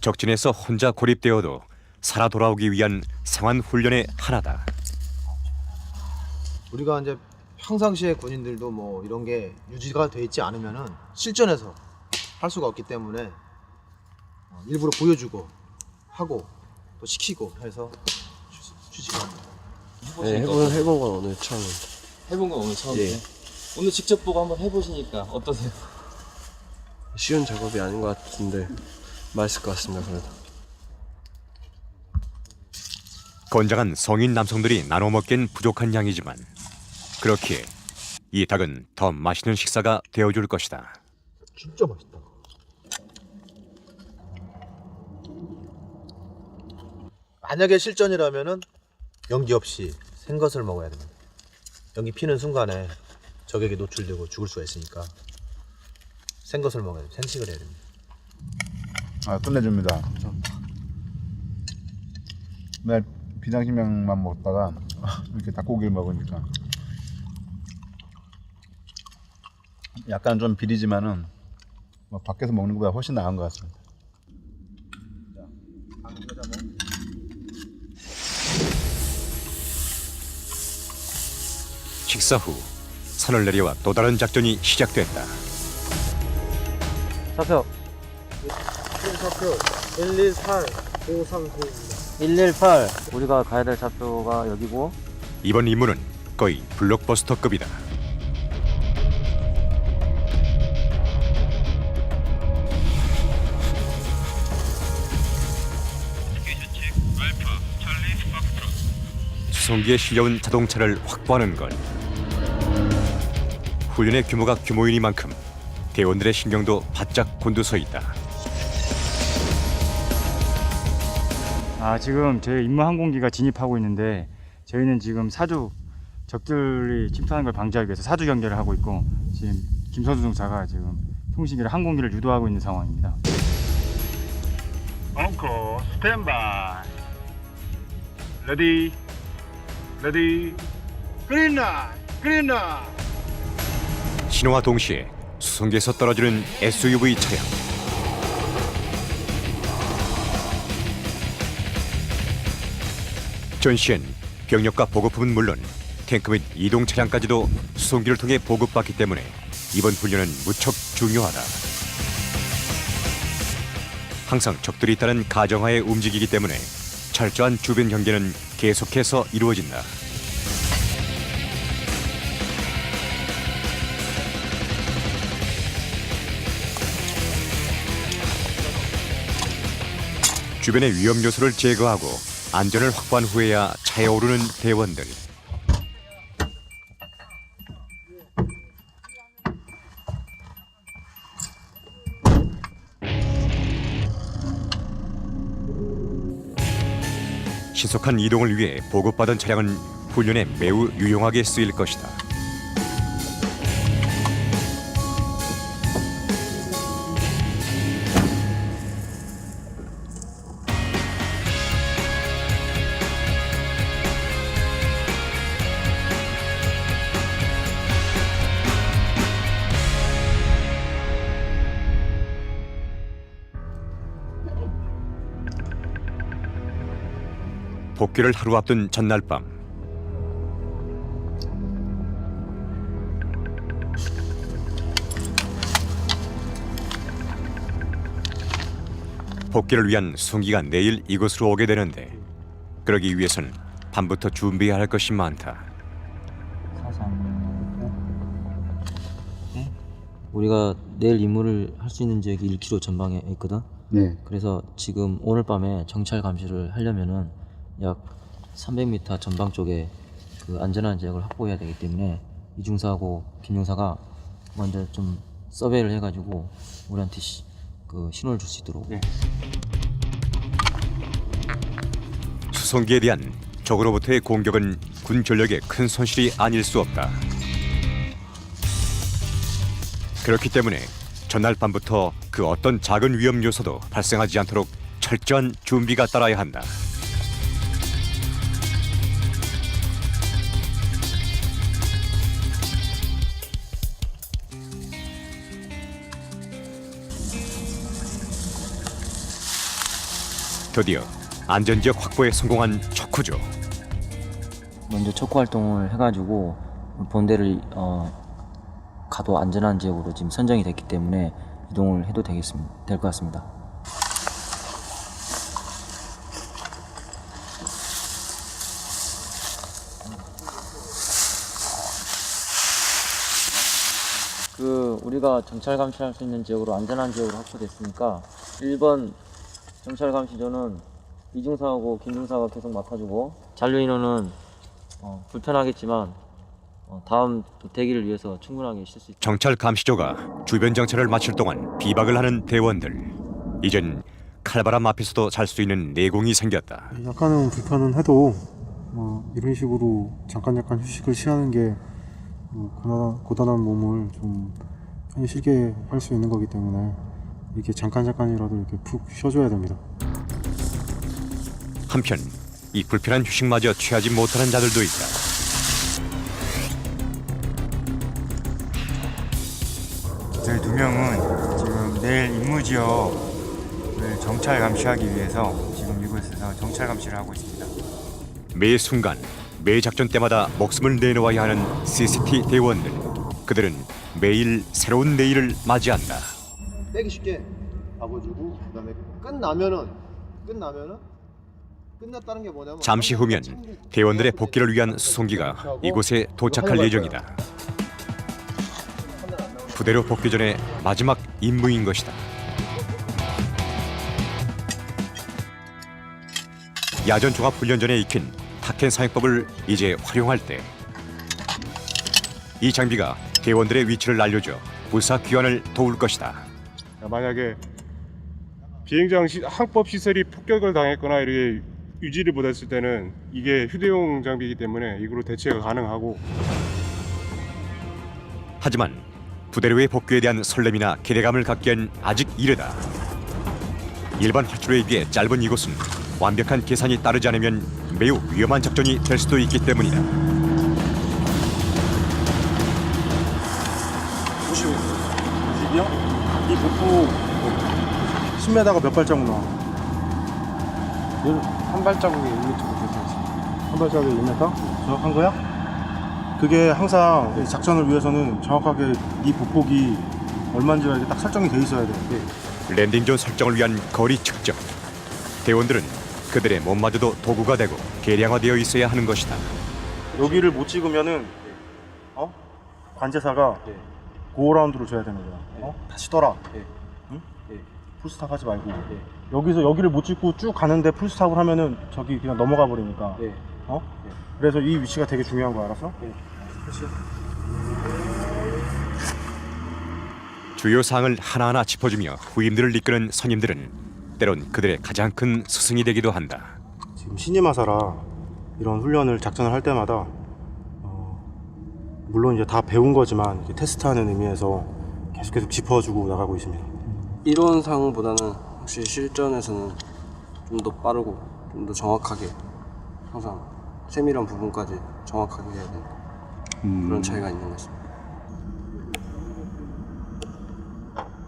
적진에서 혼자 고립되어도 살아 돌아오기 위한 생환 훈련의 하나다. 우리가 이제 평상시에 군인들도 뭐 이런 게 유지가 돼 있지 않으면은 실전에서 할 수가 없기 때문에 일부러 보여주고 하고 또 시키고 해서 주식합니다. 네, 해본 건 오늘 처음입니다. 해본 건 오늘 처음이에요? 예. 오늘 직접 보고 한번 해보시니까 어떠세요? 쉬운 작업이 아닌 것 같은데 맛있을 것 같습니다. 그래도. 건장한 성인 남성들이 나눠 먹기엔 부족한 양이지만 그렇기에 이 닭은 더 맛있는 식사가 되어줄 것이다. 진짜 맛있다. 만약에 실전이라면은 연기 없이 생것을 먹어야 됩니다. 연기 피는 순간에 적에게 노출되고 죽을 수가 있으니까 생것을 먹어야 됩니다. 생식을 해야 됩니다. 아, 끝내줍니다. 맨날 비장식량만 먹다가 이렇게 닭고기를 먹으니까 약간 좀 비리지만은 뭐 밖에서 먹는 것보다 훨씬 나은 것 같습니다. 식사 후 산을 내려와 또 다른 작전이 시작됐다. 좌표 좌표 118-539입니다. 118 우리가 가야 될 좌표가 여기고 이번 임무는 거의 블록버스터급이다. 수송기에 실려온 자동차를 확보하는 것. 훈련의 규모가 규모이니만큼 대원들의 신경도 바짝 곤두서 있다. 지금 저희 임무 항공기가 진입하고 있는데 저희는 지금 사주 적들이 침투하는 걸 방지하기 위해서 사주 경계를 하고 있고 지금 김선수 중사가 지금 통신기를 항공기를 유도하고 있는 상황입니다. 엉커 스탠바이 레디 그린라이트 신호와 동시에 수송기에서 떨어지는 SUV 차량. 전시엔 병력과 보급품은 물론 탱크 및 이동 차량까지도 수송기를 통해 보급받기 때문에 이번 훈련은 무척 중요하다. 항상 적들이 있다는 가정하에 움직이기 때문에 철저한 주변 경계는 계속해서 이루어진다. 주변의 위험 요소를 제거하고 안전을 확보한 후에야 차에 오르는 대원들. 신속한 이동을 위해 보급받은 차량은 훈련에 매우 유용하게 쓰일 것이다. 복귀를 하루 앞둔 전날 밤 복귀를 위한 수송기가 내일 이곳으로 오게 되는데 그러기 위해선 밤부터 준비해야 할 것이 많다. 우리가 내일 임무를 할 수 있는 지역이 1km 전방에 있거든. 네. 그래서 지금 오늘 밤에 정찰 감시를 하려면은 약 300m 전방 쪽에 그 안전한 지역을 확보해야 되기 때문에 이중사하고 김중사가 먼저 좀 서베이를 해가지고 우리한테 그 신호를 줄 수 있도록. 수송기에 대한 적으로부터의 공격은 군 전력에 큰 손실이 아닐 수 없다. 그렇기 때문에 전날 밤부터 그 어떤 작은 위험 요소도 발생하지 않도록 철저한 준비가 따라야 한다. 드디어 안전지역 확보에 성공한 척후죠. 먼저 척후 활동을 해가지고 본대를 가도 안전한 지역으로 지금 선정이 됐기 때문에 이동을 해도 될 것 같습니다. 우리가 정찰 감시할 수 있는 지역으로 안전한 지역으로 확보됐으니까 1번 정찰 감시조는 이중사하고 김중사가 계속 맡아주고 잔류 인원은 불편하겠지만 다음 대기를 위해서 충분하게 쉴 수 있다. 정찰 감시조가 주변 정찰을 마칠 동안 비박을 하는 대원들. 이젠 칼바람 앞에서도 잘 수 있는 내공이 생겼다. 약간은 불편은 해도 이런 식으로 잠깐 휴식을 취하는 게 고단한 몸을 좀 편히 쉬게 할 수 있는 거기 때문에 이렇게 잠깐이라도 이렇게 푹 쉬어줘야 됩니다. 한편 이 불편한 휴식마저 취하지 못하는 자들도 있다. 저희 2명은 지금 내일 임무 지역을 정찰 감시하기 위해서 지금 이곳에서 정찰 감시를 하고 있습니다. 매 순간, 매 작전 때마다 목숨을 내놓아야 하는 CCT 대원들. 그들은 매일 새로운 내일을 맞이한다. 빼기 쉽게 잡아주고 그다음에 끝났다는 게 뭐냐면 잠시 후면 대원들의 복귀를 위한 수송기가 이곳에 도착할 예정이다. 부대로 복귀 전에 마지막 임무인 것이다. 야전 종합훈련전에 익힌 타켄 사용법을 이제 활용할 때 이 장비가 대원들의 위치를 알려줘 부사 귀환을 도울 것이다. 만약에 비행장 항법 시설이 폭격을 당했거나 이렇게 유지를 못했을 때는 이게 휴대용 장비이기 때문에 이걸로 대체가 가능하고. 하지만 부대로의 복귀에 대한 설렘이나 기대감을 갖기엔 아직 이르다. 일반 활주로에 비해 짧은 이곳은 완벽한 계산이 따르지 않으면 매우 위험한 작전이 될 수도 있기 때문이다. 50이요? 이 복부 10m가 몇 발자국 나와? 한 발자국에 1m 정도 있습니다. 한 발자국에 1m? 정확한 거야? 그게 항상 작전을 위해서는 정확하게 이 보폭이 얼마인지가 이렇게 딱 설정이 돼 있어야 돼. 랜딩존 설정을 위한 거리 측정. 대원들은 그들의 몸마저도 도구가 되고 계량화되어 있어야 하는 것이다. 여기를 못 찍으면은 관제사가 고라운드로 줘야 되는 거야. 다시 떠라. 응? 풀스탑 하지 말고 여기서 여기를 못 찍고 쭉 가는데 풀스탑을 하면은 저기 그냥 넘어가 버리니까. 그래서 이 위치가 되게 중요한 거 알았어? 주요 사항을 하나하나 짚어주며 후임들을 이끄는 선임들은 때론 그들의 가장 큰 스승이 되기도 한다. 지금 신임하사라 이런 훈련을 작전을 할 때마다 물론 이제 다 배운 거지만 테스트하는 의미에서 계속 짚어주고 나가고 있습니다. 이론상보다는 확실히 실전에서는 좀 더 빠르고 좀 더 정확하게 항상 세밀한 부분까지 정확하게 해야 되는 그런 차이가 있는 것 같습니다.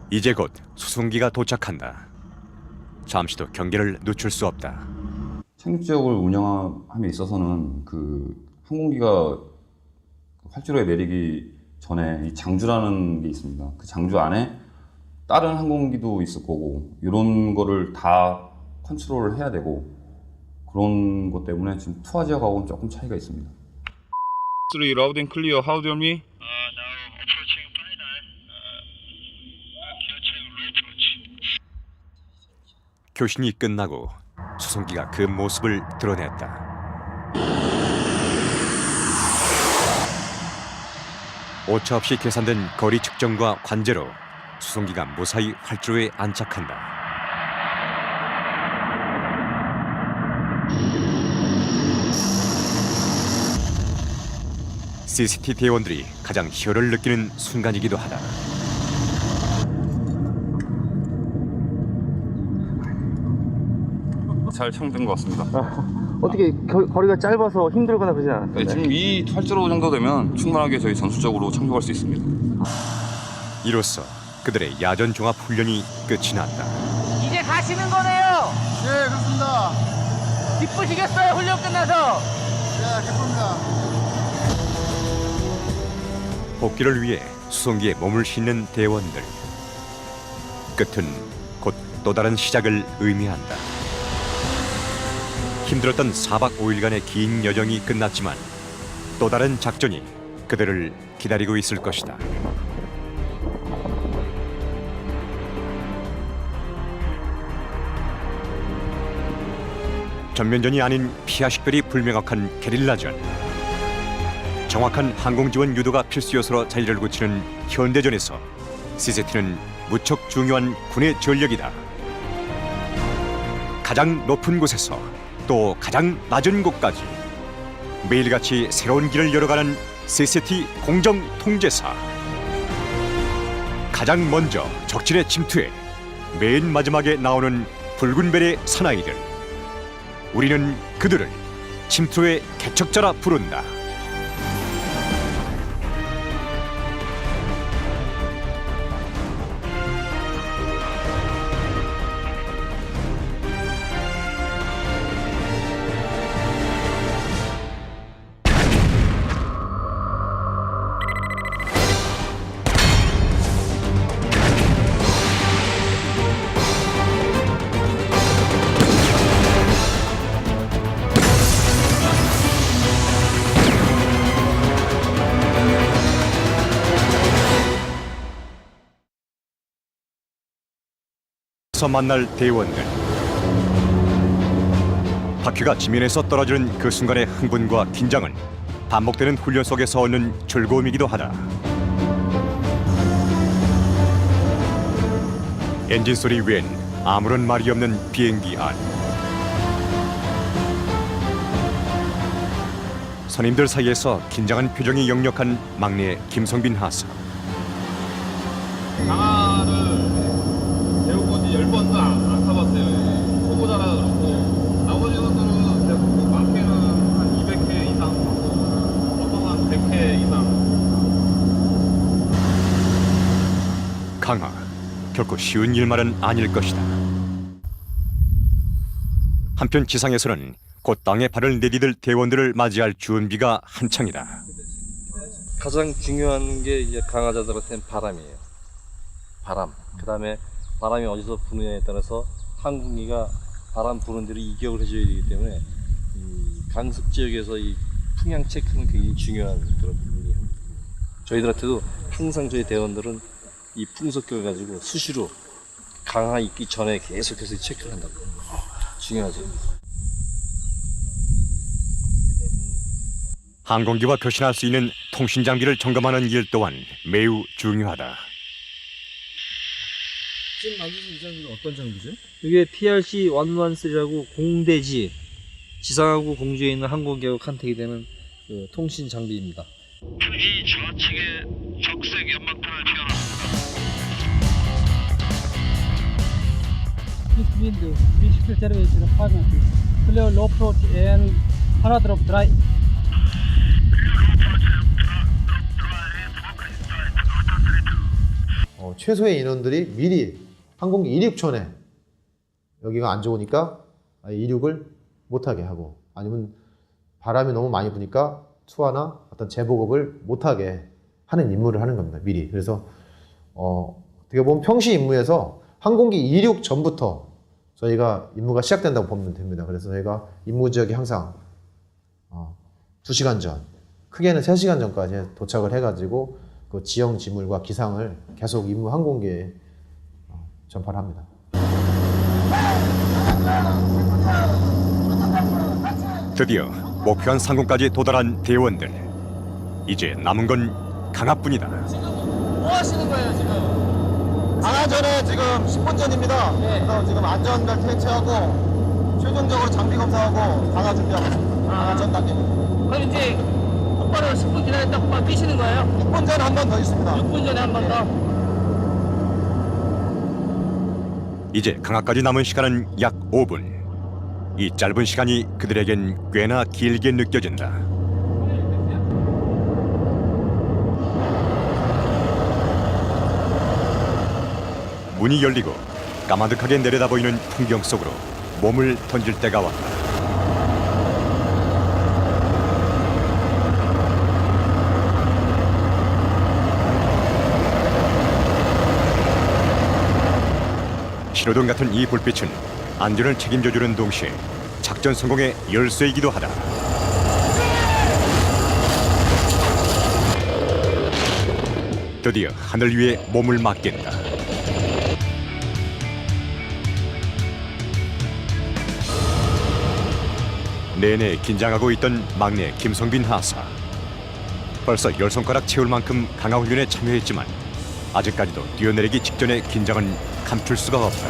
이제 곧 수송기가 도착한다. 잠시도 경계를 늦출 수 없다. 착륙지역을 운영함에 있어서는 그 항공기가 활주로에 내리기 전에 이 장주라는 게 있습니다. 그 장주 안에 다른 항공기도 있을 거고 이런 거를 다 컨트롤을 해야 되고 그런 것 때문에 지금 투하 지역하고는 조금 차이가 있습니다. 3 loud and clear. How do you hear me? 교신이 끝나고 수송기가 그 모습을 드러냈다. 오차없이 계산된 거리 측정과 관제로 수송기가 무사히 활주로에 안착한다. CCT 대원들이 가장 희열을 느끼는 순간이기도 하다. 잘 촬영된 것 같습니다. 어떻게 거리가 짧아서 힘들거나 그러진 않았어요? 네, 지금 이 활주로 정도 되면 충분하게 저희 전술적으로 착륙할 수 있습니다. 이로써 그들의 야전 종합 훈련이 끝이 났다. 이제 가시는 거네요. 네, 그렇습니다. 기쁘시겠어요, 훈련 끝나서? 네, 기쁩니다. 복귀를 위해 수송기에 몸을 싣는 대원들. 끝은 곧 또 다른 시작을 의미한다. 힘들었던 4박 5일간의 긴 여정이 끝났지만 또 다른 작전이 그들을 기다리고 있을 것이다. 전면전이 아닌 피하식별이 불명확한 게릴라전. 정확한 항공지원 유도가 필수 요소로 자리를 굳히는 현대전에서 CCT는 무척 중요한 군의 전력이다. 가장 높은 곳에서 또 가장 낮은 곳까지 매일같이 새로운 길을 열어가는 CCT 공정 통제사. 가장 먼저 적진의 침투에 맨 마지막에 나오는 붉은 벨의 사나이들. 우리는 그들을 침투의 개척자라 부른다. 만날 대원들. 바퀴가 지면에서 떨어지는 그 순간의 흥분과 긴장은 반복되는 훈련 속에서 얻는 즐거움이기도 하다. 엔진 소리 외엔 아무런 말이 없는 비행기 안. 선임들 사이에서 긴장한 표정이 역력한 막내 김성빈 하사. 강화를 배우고 10번도 안 타봤어요. 초보자라 그렇고 나머지 분들은 대부분 많게는 한 200회 이상 타고 보통 한 100회 이상. 강화, 결코 쉬운 일만은 아닐 것이다. 한편 지상에서는 곧 땅에 발을 내디딜 대원들을 맞이할 준비가 한창이다. 가장 중요한 게 이제 강화자들한테는 바람이에요. 바람. 그다음에 바람이 어디서 부느냐에 따라서 항공기가 바람 부는 대로 이격을 해줘야 되기 때문에 이 강습 지역에서 이 풍향 체크는 굉장히 중요한 그런 부분이 합니다. 저희들한테도 항상 저희 대원들은 이 풍속격을 가지고 수시로 강화 있기 전에 계속해서 체크를 한다고. 중요하죠. 항공기와 교신할 수 있는 통신 장비를 점검하는 일 또한 매우 중요하다. 지금 만드신 이 장비는 어떤 장비죠? 이게 PRC-113라고 공대지 지상하고 공주에 있는 항공기하고 컨택이 되는 그 통신 장비입니다. 표지 좌측에 적색 연막탄을 튀어나왔습니다. East wind 360 elevation approximately. Clear low approach and paradraop dry. 최소의 인원들이 미리 항공기 이륙 전에 여기가 안 좋으니까 이륙을 못하게 하고, 아니면 바람이 너무 많이 부니까 투하나 어떤 재보급을 못하게 하는 임무를 하는 겁니다, 미리. 그래서 어떻게 보면 평시 임무에서 항공기 이륙 전부터 저희가 임무가 시작된다고 보면 됩니다. 그래서 저희가 임무 지역에 항상 2시간 전, 크게는 3시간 전까지 도착을 해가지고 그 지형 지물과 기상을 계속 임무 항공기에 전파를 합니다. 드디어 목표한 상공까지 도달한 대원들. 이제 남은 건 강화뿐이다. 뭐 하시는 거예요 지금? 강화 전에 지금 10분 전입니다. 그래서 지금 안전벨트 해체하고 최종적으로 장비 검사하고 강화 준비하고 있습니다. 강화 전 단계. 그럼 이제 똑바로 10분 기다렸다 곧바로 뛰시는 거예요? 6분 전에 한 번 더 있습니다. 6분 전에 한 번 더? 이제 강화까지 남은 시간은 약 5분. 이 짧은 시간이 그들에겐 꽤나 길게 느껴진다. 문이 열리고 까마득하게 내려다보이는 풍경 속으로 몸을 던질 때가 왔다. 신호등 같은 이 불빛은 안전을 책임져주는 동시에 작전 성공의 열쇠이기도 하다. 드디어 하늘 위에 몸을 맡긴다. 내내 긴장하고 있던 막내 김성빈 하사. 벌써 10손가락 채울 만큼 강화 훈련에 참여했지만 아직까지도 뛰어내리기 직전의 긴장은 감출 수가 없다.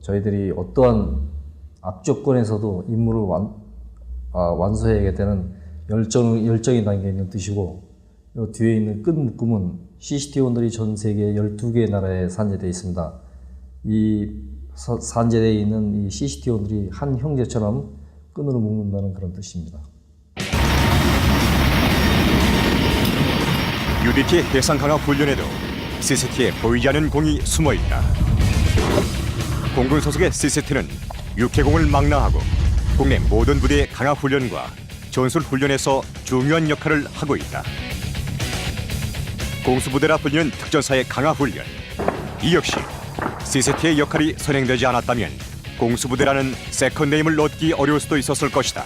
저희들이 어떠한 악조건에서도 임무를 완수해야 되는 열정이 담겨 있는 뜻이고, 이 뒤에 있는 끝 묶음은 CCT원들이 전 세계 12개의 나라에 산재되어 있습니다. 이 산재되어 있는 이 CCT원들이 한 형제처럼 끈으로 묶는다는 그런 뜻입니다. UDT 해상 강화 훈련에도 CCT에 보이지 않는 공이 숨어 있다. 공군 소속의 CCT는 육해공을 망라하고 국내 모든 부대의 강화 훈련과 전술 훈련에서 중요한 역할을 하고 있다. 공수부대라 불리는 특전사의 강화 훈련. 이 역시 CCT의 역할이 선행되지 않았다면 공수부대라는 세컨네임을 얻기 어려울 수도 있었을 것이다.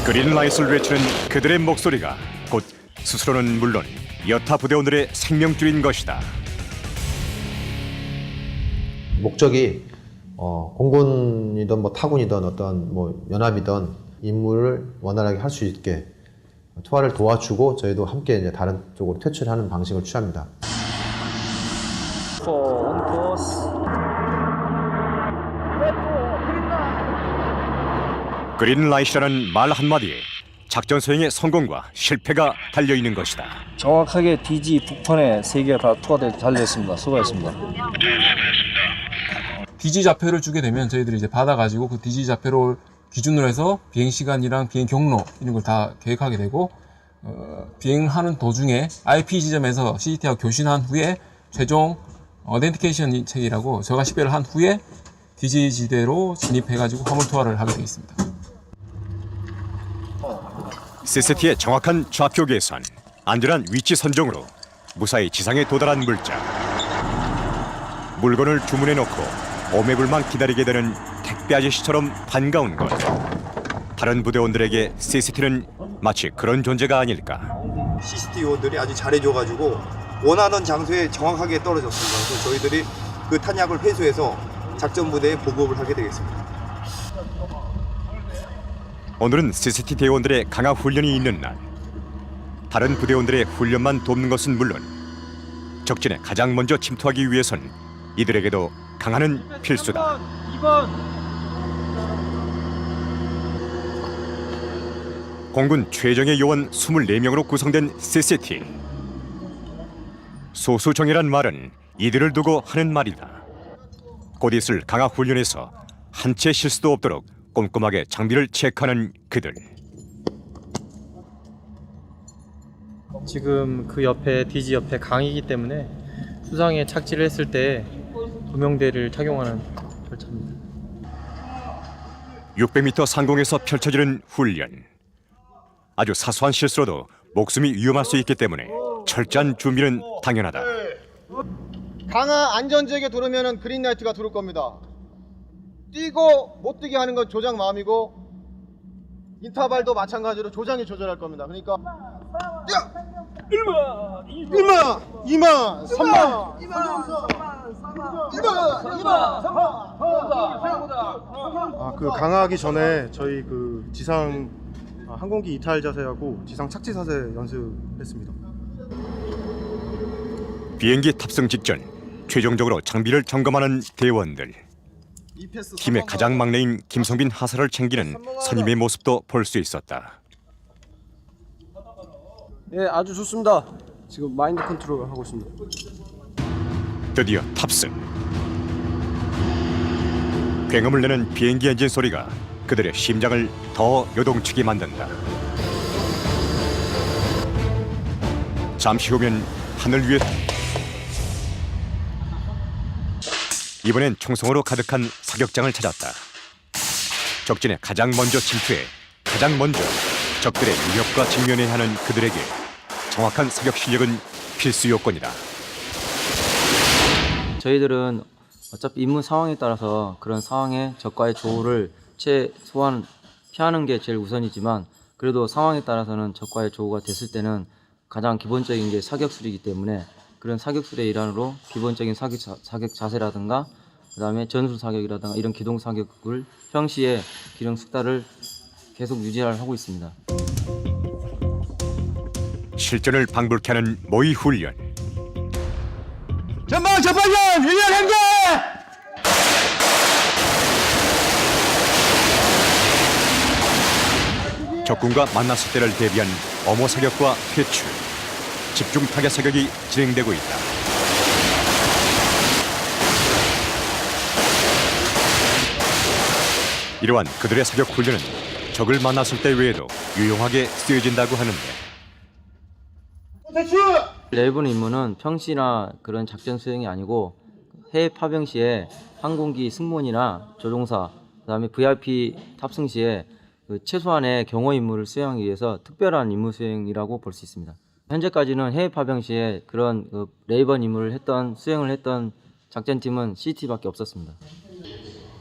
그린라이트를 외치는 그들의 목소리가 곧 스스로는 물론 여타 부대원들의 생명줄인 것이다. 목적이 공군이든 뭐 타군이든 어떤 뭐 연합이든 임무를 원활하게 할 수 있게 투하를 도와주고 저희도 함께 이제 다른 쪽으로 퇴출하는 방식을 취합니다. 그린라이트라는 말 한마디에 작전 수행의 성공과 실패가 달려있는 것이다. 정확하게 DG 북판에 3개가 다 투하되어 달려있습니다. 수고하셨습니다. DG 좌표를 주게 되면 저희들이 이제 받아가지고 그 DG 좌표를 기준으로 해서 비행 시간이랑 비행 경로 이런 걸 다 계획하게 되고, 비행하는 도중에 IP 지점에서 CCT와 교신한 후에 최종 어덴티케이션 체계라고 저가 식별을 한 후에 DG 지대로 진입해가지고 화물 투하를 하게 되어 있습니다. CCT의 정확한 좌표 계산, 안전한 위치 선정으로 무사히 지상에 도달한 물자. 물건을 주문해 놓고 오매불만 기다리게 되는 택배 아저씨처럼 반가운 것. 다른 부대원들에게 CCT는 마치 그런 존재가 아닐까. CCT원들이 아주 잘해줘가지고 원하는 장소에 정확하게 떨어졌습니다. 그래서 저희들이 그 탄약을 회수해서 작전 부대에 보급을 하게 되겠습니다. 오늘은 CCT 대원들의 강화 훈련이 있는 날. 다른 부대원들의 훈련만 돕는 것은 물론 적진에 가장 먼저 침투하기 위해선 이들에게도 강화는 필수다. 2번. 공군 최정예 요원 24명으로 구성된 CCT. 소수정예란 말은 이들을 두고 하는 말이다. 곧 있을 강화 훈련에서 한 채 실수도 없도록 꼼꼼하게 장비를 체크하는 그들. 지금 그 옆에 DG 옆에 강이기 때문에 수상에 착지를 했을 때 조명대를 착용하는 절차입니다. 600m 상공에서 펼쳐지는 훈련. 아주 사소한 실수로도 목숨이 위험할 수 있기 때문에 철저한 준비는 당연하다. 강화 안전지역에 들어오면 그린라이트가 들어올 겁니다. 뛰고 못 뛰게 하는 건 조장 마음이고 인터벌도 마찬가지로 조장이 조절할 겁니다. 그러니까 1만, 2만, 3만, 2만, 그 강화하기 전에 저희 그 지상 항공기 이탈 자세하고 지상 착지 자세 연습했습니다. 비행기 탑승 직전 최종적으로 장비를 점검하는 대원들. 팀의 가장 막내인 김성빈 하사를 챙기는 선임의 모습도 볼 수 있었다. 예, 아주 좋습니다. 지금 마인드 컨트롤 하고 있습니다. 드디어 탑승. 굉음을 내는 비행기 엔진 소리가 그들의 심장을 더 요동치게 만든다. 잠시 후면 하늘 위에 이번엔 총성으로 가득한 사격장을 찾았다. 적진에 가장 먼저 침투해 가장 먼저 적들의 위협과 직면해야 하는 그들에게 정확한 사격 실력은 필수 요건이다. 저희들은 어차피 임무 상황에 따라서 그런 상황에 적과의 조우를 최소한 피하는 게 제일 우선이지만 그래도 상황에 따라서는 적과의 조우가 됐을 때는 가장 기본적인 게 사격술이기 때문에 그런 사격술의 일환으로 기본적인 사격 자세라든가 그다음에 전술 사격이라든가 이런 기동 사격을 평시에 기능 숙달을 계속 유지하고 있습니다. 실전을 방불케 하는 모의 훈련. 전방 전방전 일련 행제! 적군과 만났을 때를 대비한 엄호 사격과 퇴출, 집중 타격 사격이 진행되고 있다. 이러한 그들의 사격 훈련은 적을 만났을 때 외에도 유용하게 쓰여진다고 하는데 레이븐 임무는 평시나 그런 작전 수행이 아니고 해외 파병 시에 항공기 승무원이나 조종사 그다음에 VIP 탑승 시에 그 최소한의 경호 임무를 수행하기 위해서 특별한 임무 수행이라고 볼 수 있습니다. 현재까지는 해외 파병 시에 그런 그 레이번 임무를 수행을 했던 작전팀은 CT밖에 없었습니다.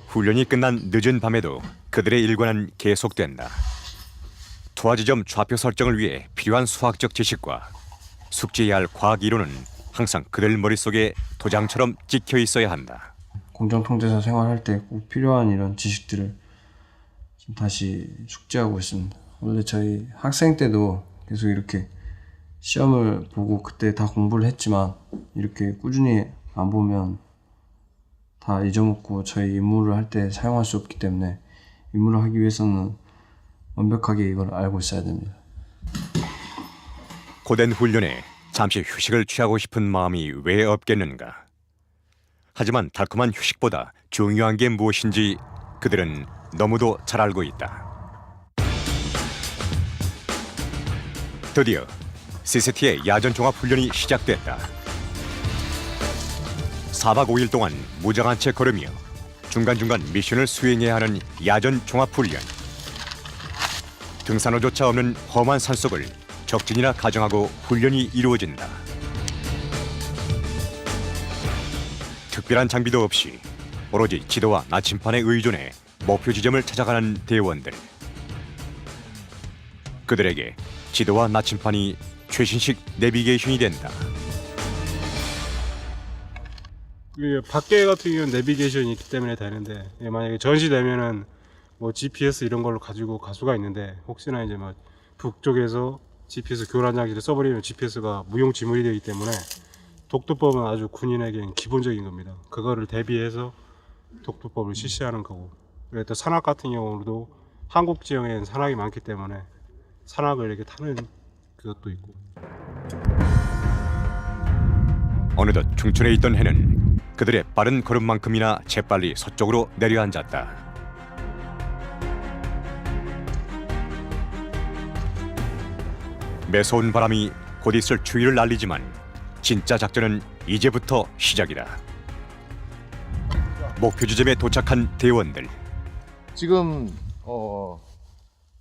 훈련이 끝난 늦은 밤에도 그들의 일과는 계속된다. 투하 지점 좌표 설정을 위해 필요한 수학적 지식과 숙지해야 할 과학 이론은 항상 그들 머릿속에 도장처럼 찍혀 있어야 한다. 공정통제사 생활할 때 꼭 필요한 이런 지식들을 지금 다시 숙지하고 있습니다. 원래 저희 학생 때도 계속 이렇게 시험을 보고 그때 다 공부를 했지만 이렇게 꾸준히 안 보면 다 잊어먹고 저희 임무를 할 때 사용할 수 없기 때문에 임무를 하기 위해서는 완벽하게 이걸 알고 있어야 됩니다. 고된 훈련에 잠시 휴식을 취하고 싶은 마음이 왜 없겠는가. 하지만 달콤한 휴식보다 중요한 게 무엇인지 그들은 너무도 잘 알고 있다. 드디어 CCT의 야전 종합 훈련이 시작됐다. 4박 5일 동안 무장한 채 걸으며 중간중간 미션을 수행해야 하는 야전 종합 훈련. 등산로조차 없는 험한 산속을 적진이나 가정하고 훈련이 이루어진다. 특별한 장비도 없이 오로지 지도와 나침판에 의존해 목표 지점을 찾아가는 대원들. 그들에게 지도와 나침판이 최신식 내비게이션이 된다. 밖에 같은 경우는 내비게이션이 있기 때문에 되는데 만약에 전시되면은 뭐 GPS 이런 걸로 가지고 갈 수가 있는데 혹시나 이제 뭐 북쪽에서 GPS 교란 장치를 써버리면 GPS가 무용지물이 되기 때문에 독도법은 아주 군인에게는 기본적인 겁니다. 그거를 대비해서 독도법을 실시하는 거고 또 산악 같은 경우도 한국 지형에는 산악이 많기 때문에 산악을 이렇게 타는 그것도 있고. 어느덧 중촌에 있던 해는 그들의 빠른 걸음만큼이나 재빨리 서쪽으로 내려앉았다. 매서운 바람이 곧 있을 추위를 날리지만 진짜 작전은 이제부터 시작이다. 목표 지점에 도착한 대원들. 지금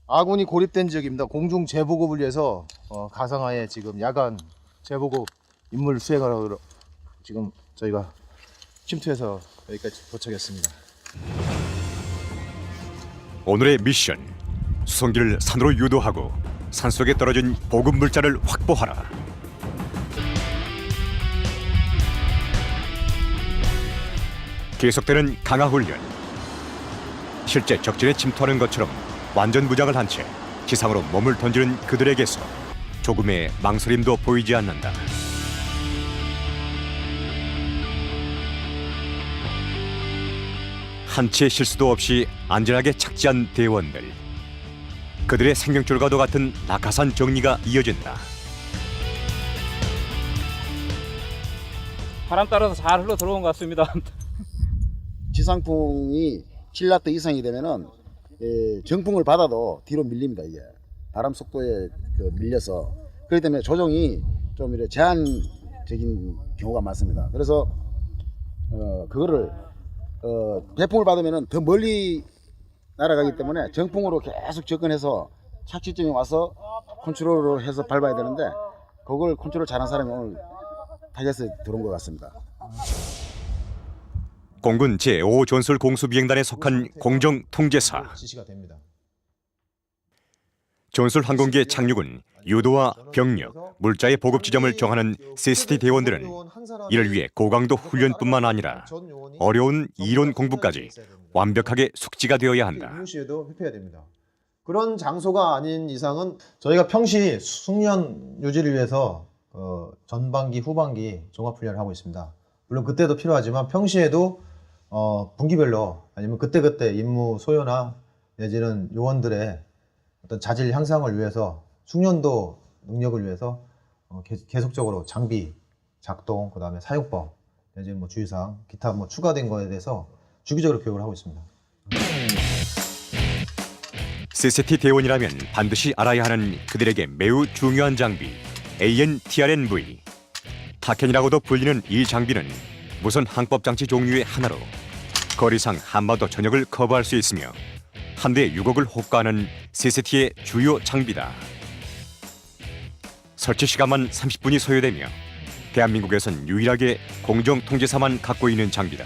아군이 고립된 지역입니다. 공중 재보급을 위해서 가상하에 지금 야간 재보급 임무를 수행하러 지금 저희가 침투해서 여기까지 도착했습니다. 오늘의 미션, 수송기를 산으로 유도하고 산속에 떨어진 보급 물자를 확보하라. 계속되는 강화 훈련. 실제 적진에 침투하는 것처럼 완전 무장을 한 채 지상으로 몸을 던지는 그들에게서 조금의 망설임도 보이지 않는다. 한치의 실수도 없이 안전하게 착지한 대원들. 그들의 생명줄과도 같은 낙하산 정리가 이어진다. 바람 따라서 잘 흘러 들어온 것 같습니다. 지상풍이 7나트 이상이 되면은 정풍을 받아도 뒤로 밀립니다. 이게 바람 속도에 밀려서 그렇기 때문에 조정이 좀 이렇게 제한적인 경우가 많습니다. 그래서 그거를 배풍을 받으면은 더 멀리 날아가기 때문에 정풍으로 계속 접근해서 착지점에 와서 컨트롤을 해서 밟아야 되는데 그걸 컨트롤 잘한 사람이 오늘 타겟에 들어온 것 같습니다. 공군 제5 전술 공수비행단에 속한 공정통제사. 지시가 됩니다. 전술 항공기의 착륙은 유도와 병력, 물자의 보급 지점을 정하는 CST 대원들은 이를 위해 고강도 훈련뿐만 아니라 어려운 이론 공부까지 완벽하게 숙지가 되어야 한다. 임무 시에도 회피해야 됩니다. 그런 장소가 아닌 이상은 저희가 평시 숙련 유지를 위해서 전반기, 후반기 종합훈련을 하고 있습니다. 물론 그때도 필요하지만 평시에도 분기별로 아니면 그때그때 임무 소요나 내지는 요원들의 어떤 자질 향상을 위해서 숙련도 능력을 위해서 계속적으로 장비 작동, 그 다음에 사용법, 내지는 뭐 주의사항, 기타 뭐 추가된 거에 대해서 주기적으로 교육을 하고 있습니다. CCT 대원이라면 반드시 알아야 하는 그들에게 매우 중요한 장비, AN/TRN-V. 타켄이라고도 불리는 이 장비는 무선 항법장치 종류의 하나로 거리상 한반도 전역을 커버할 수 있으며 함대 6억을 호가하는 CCT의 주요 장비다. 설치 시간만 30분이 소요되며 대한민국에선 유일하게 공정통제사만 갖고 있는 장비다.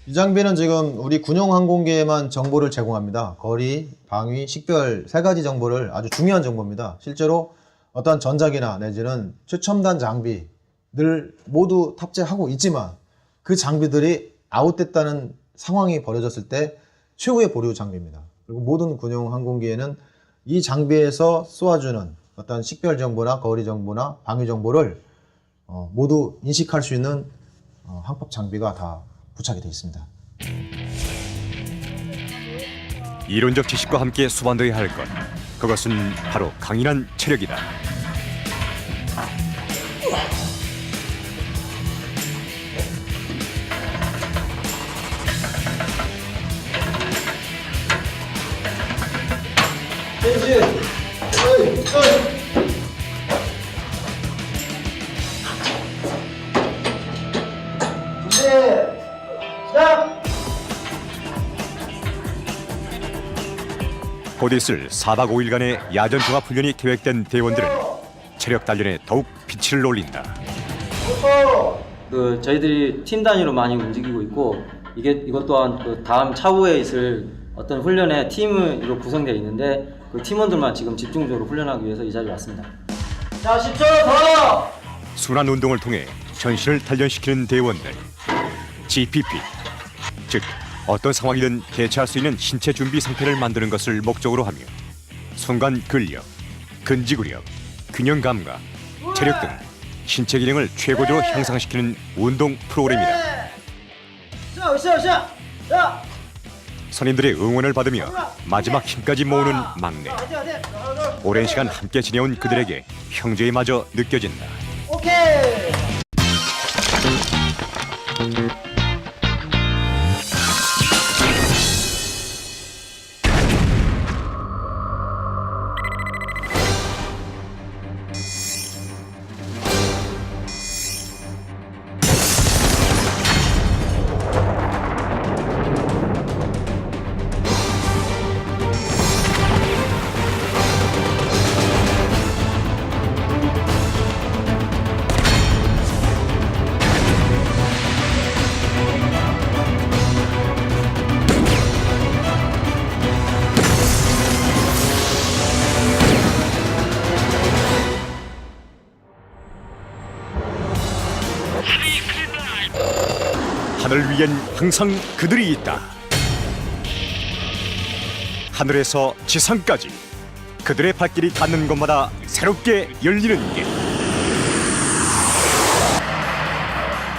이 장비는 지금 우리 군용항공기에만 정보를 제공합니다. 거리, 방위, 식별 3가지 정보를 아주 중요한 정보입니다. 실제로 어떤 전작이나 내지는 최첨단 장비들 모두 탑재하고 있지만 그 장비들이 아웃됐다는 상황이 벌어졌을 때 최후의 보류 장비입니다. 그리고 모든 군용 항공기에는 이 장비에서 쏘아주는 어떤 식별 정보나 거리 정보나 방위 정보를 모두 인식할 수 있는 항법 장비가 다 부착이 되어 있습니다. 이론적 지식과 함께 수반되어야 할 것, 그것은 바로 강인한 체력이다. 곧 있을 4박 5일간의 야전 종합훈련이 계획된 대원들은 체력 단련에 더욱 빛을 올린다. 저희들이 팀 단위로 많이 움직이고 있고 이것 또한 다음 차후에 있을 어떤 훈련에 팀으로 구성되어 있는데 그 팀원들만 지금 집중적으로 훈련하기 위해서 이 자리에 왔습니다. 자, 10초 더! 순환 운동을 통해 전신을 단련시키는 대원들. GPP, 즉 어떤 상황이든 대처할 수 있는 신체 준비 상태를 만드는 것을 목적으로 하며 순간 근력, 근지구력, 균형 감각, 체력 등 신체 기능을 최고조로 향상시키는 운동 프로그램이다. 선임들의 응원을 받으며 마지막 힘까지 모으는 막내. 오랜 시간 함께 지내온 그들에게 형제의마저 느껴진다. 오케이! 하늘 위엔 항상 그들이 있다. 하늘에서 지상까지 그들의 발길이 닿는 곳마다 새롭게 열리는 길.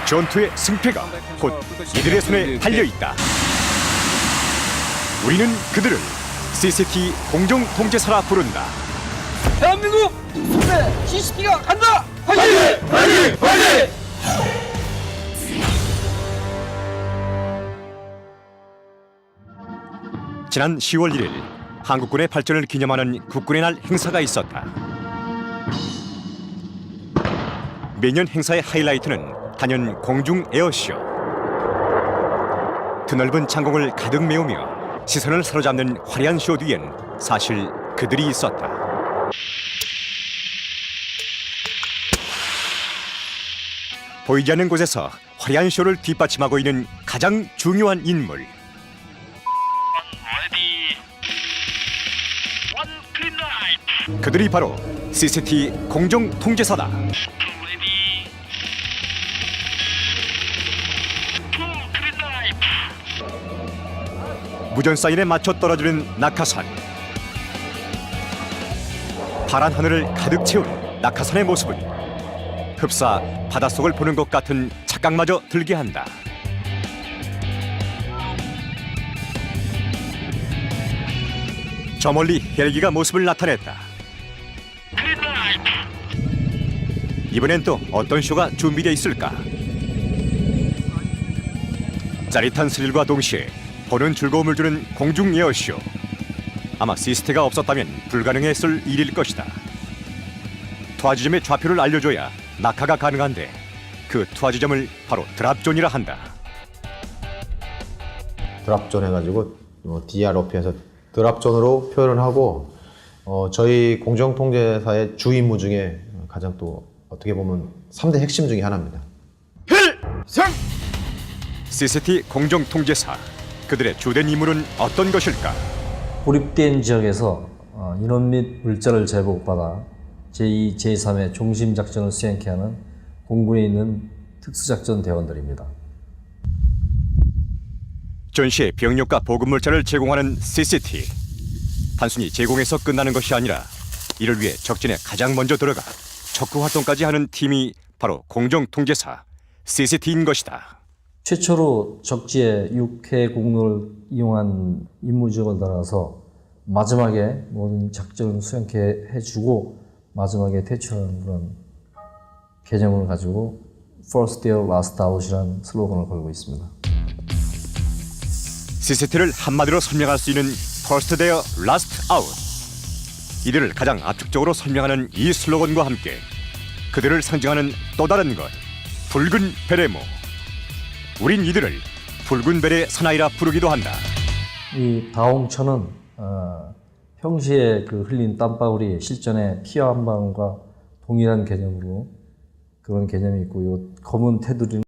전투의 승패가 곧 이들의 손에 달려있다. 우리는 그들을 CCT 공정통제사라 부른다. 대한민국 수배 CCT가 간다! 화이팅! 화이팅! 화이팅! 지난 10월 1일 한국군의 발전을 기념하는 국군의 날 행사가 있었다. 매년 행사의 하이라이트는 단연 공중 에어쇼. 드넓은 창공을 가득 메우며 시선을 사로잡는 화려한 쇼 뒤엔 사실 그들이 있었다. 보이지 않는 곳에서 화려한 쇼를 뒷받침하고 있는 가장 중요한 인물. 그들이 바로 CCT 공정통제사다. 무전 사인에 맞춰 떨어지는 낙하산. 파란 하늘을 가득 채운 낙하산의 모습은 흡사 바닷속을 보는 것 같은 착각마저 들게 한다. 저 멀리 헬기가 모습을 나타냈다. 이번엔 또 어떤 쇼가 준비되어 있을까? 짜릿한 스릴과 동시에 보는 즐거움을 주는 공중 에어쇼. 아마 시스테가 없었다면 불가능했을 일일 것이다. 투하 지점의 좌표를 알려줘야 낙하가 가능한데 그 투하 지점을 바로 드랍존이라 한다. 드랍존 해가지고 DROP에서 드랍존으로 표현을 하고 저희 공정통제사의 주 임무 중에 가장 또 어떻게 보면 3대 핵심 중에 하나입니다. 필승! CCT 공정통제사, 그들의 주된 임무는 어떤 것일까? 고립된 지역에서 인원 및 물자를 제보받아 제2, 제3의 중심작전을 수행케 하는 공군에 있는 특수작전 대원들입니다. 전시에 병력과 보급물자를 제공하는 CCT. 단순히 제공해서 끝나는 것이 아니라 이를 위해 적진에 가장 먼저 들어가 척후 활동까지 하는 팀이 바로 공정통제사 CCT인 것이다. 최초로 적지에 육해 공로를 이용한 임무지역을 따라서 마지막에 모든 작전을 수행케 해주고 마지막에 퇴출하는 그런 개념을 가지고 First There, Last Out이라는 슬로건을 걸고 있습니다. CCT를 한마디로 설명할 수 있는 First There, Last Out. 이들을 가장 압축적으로 설명하는 이 슬로건과 함께 그들을 상징하는 또 다른 것, 붉은 베레모. 우린 이들을 붉은 베레 사나이라 부르기도 한다. 이 다홍천은 평시에 그 흘린 땀방울이 실전의 피와 한 방울과 동일한 개념으로 그런 개념이 있고, 이 검은 테두리는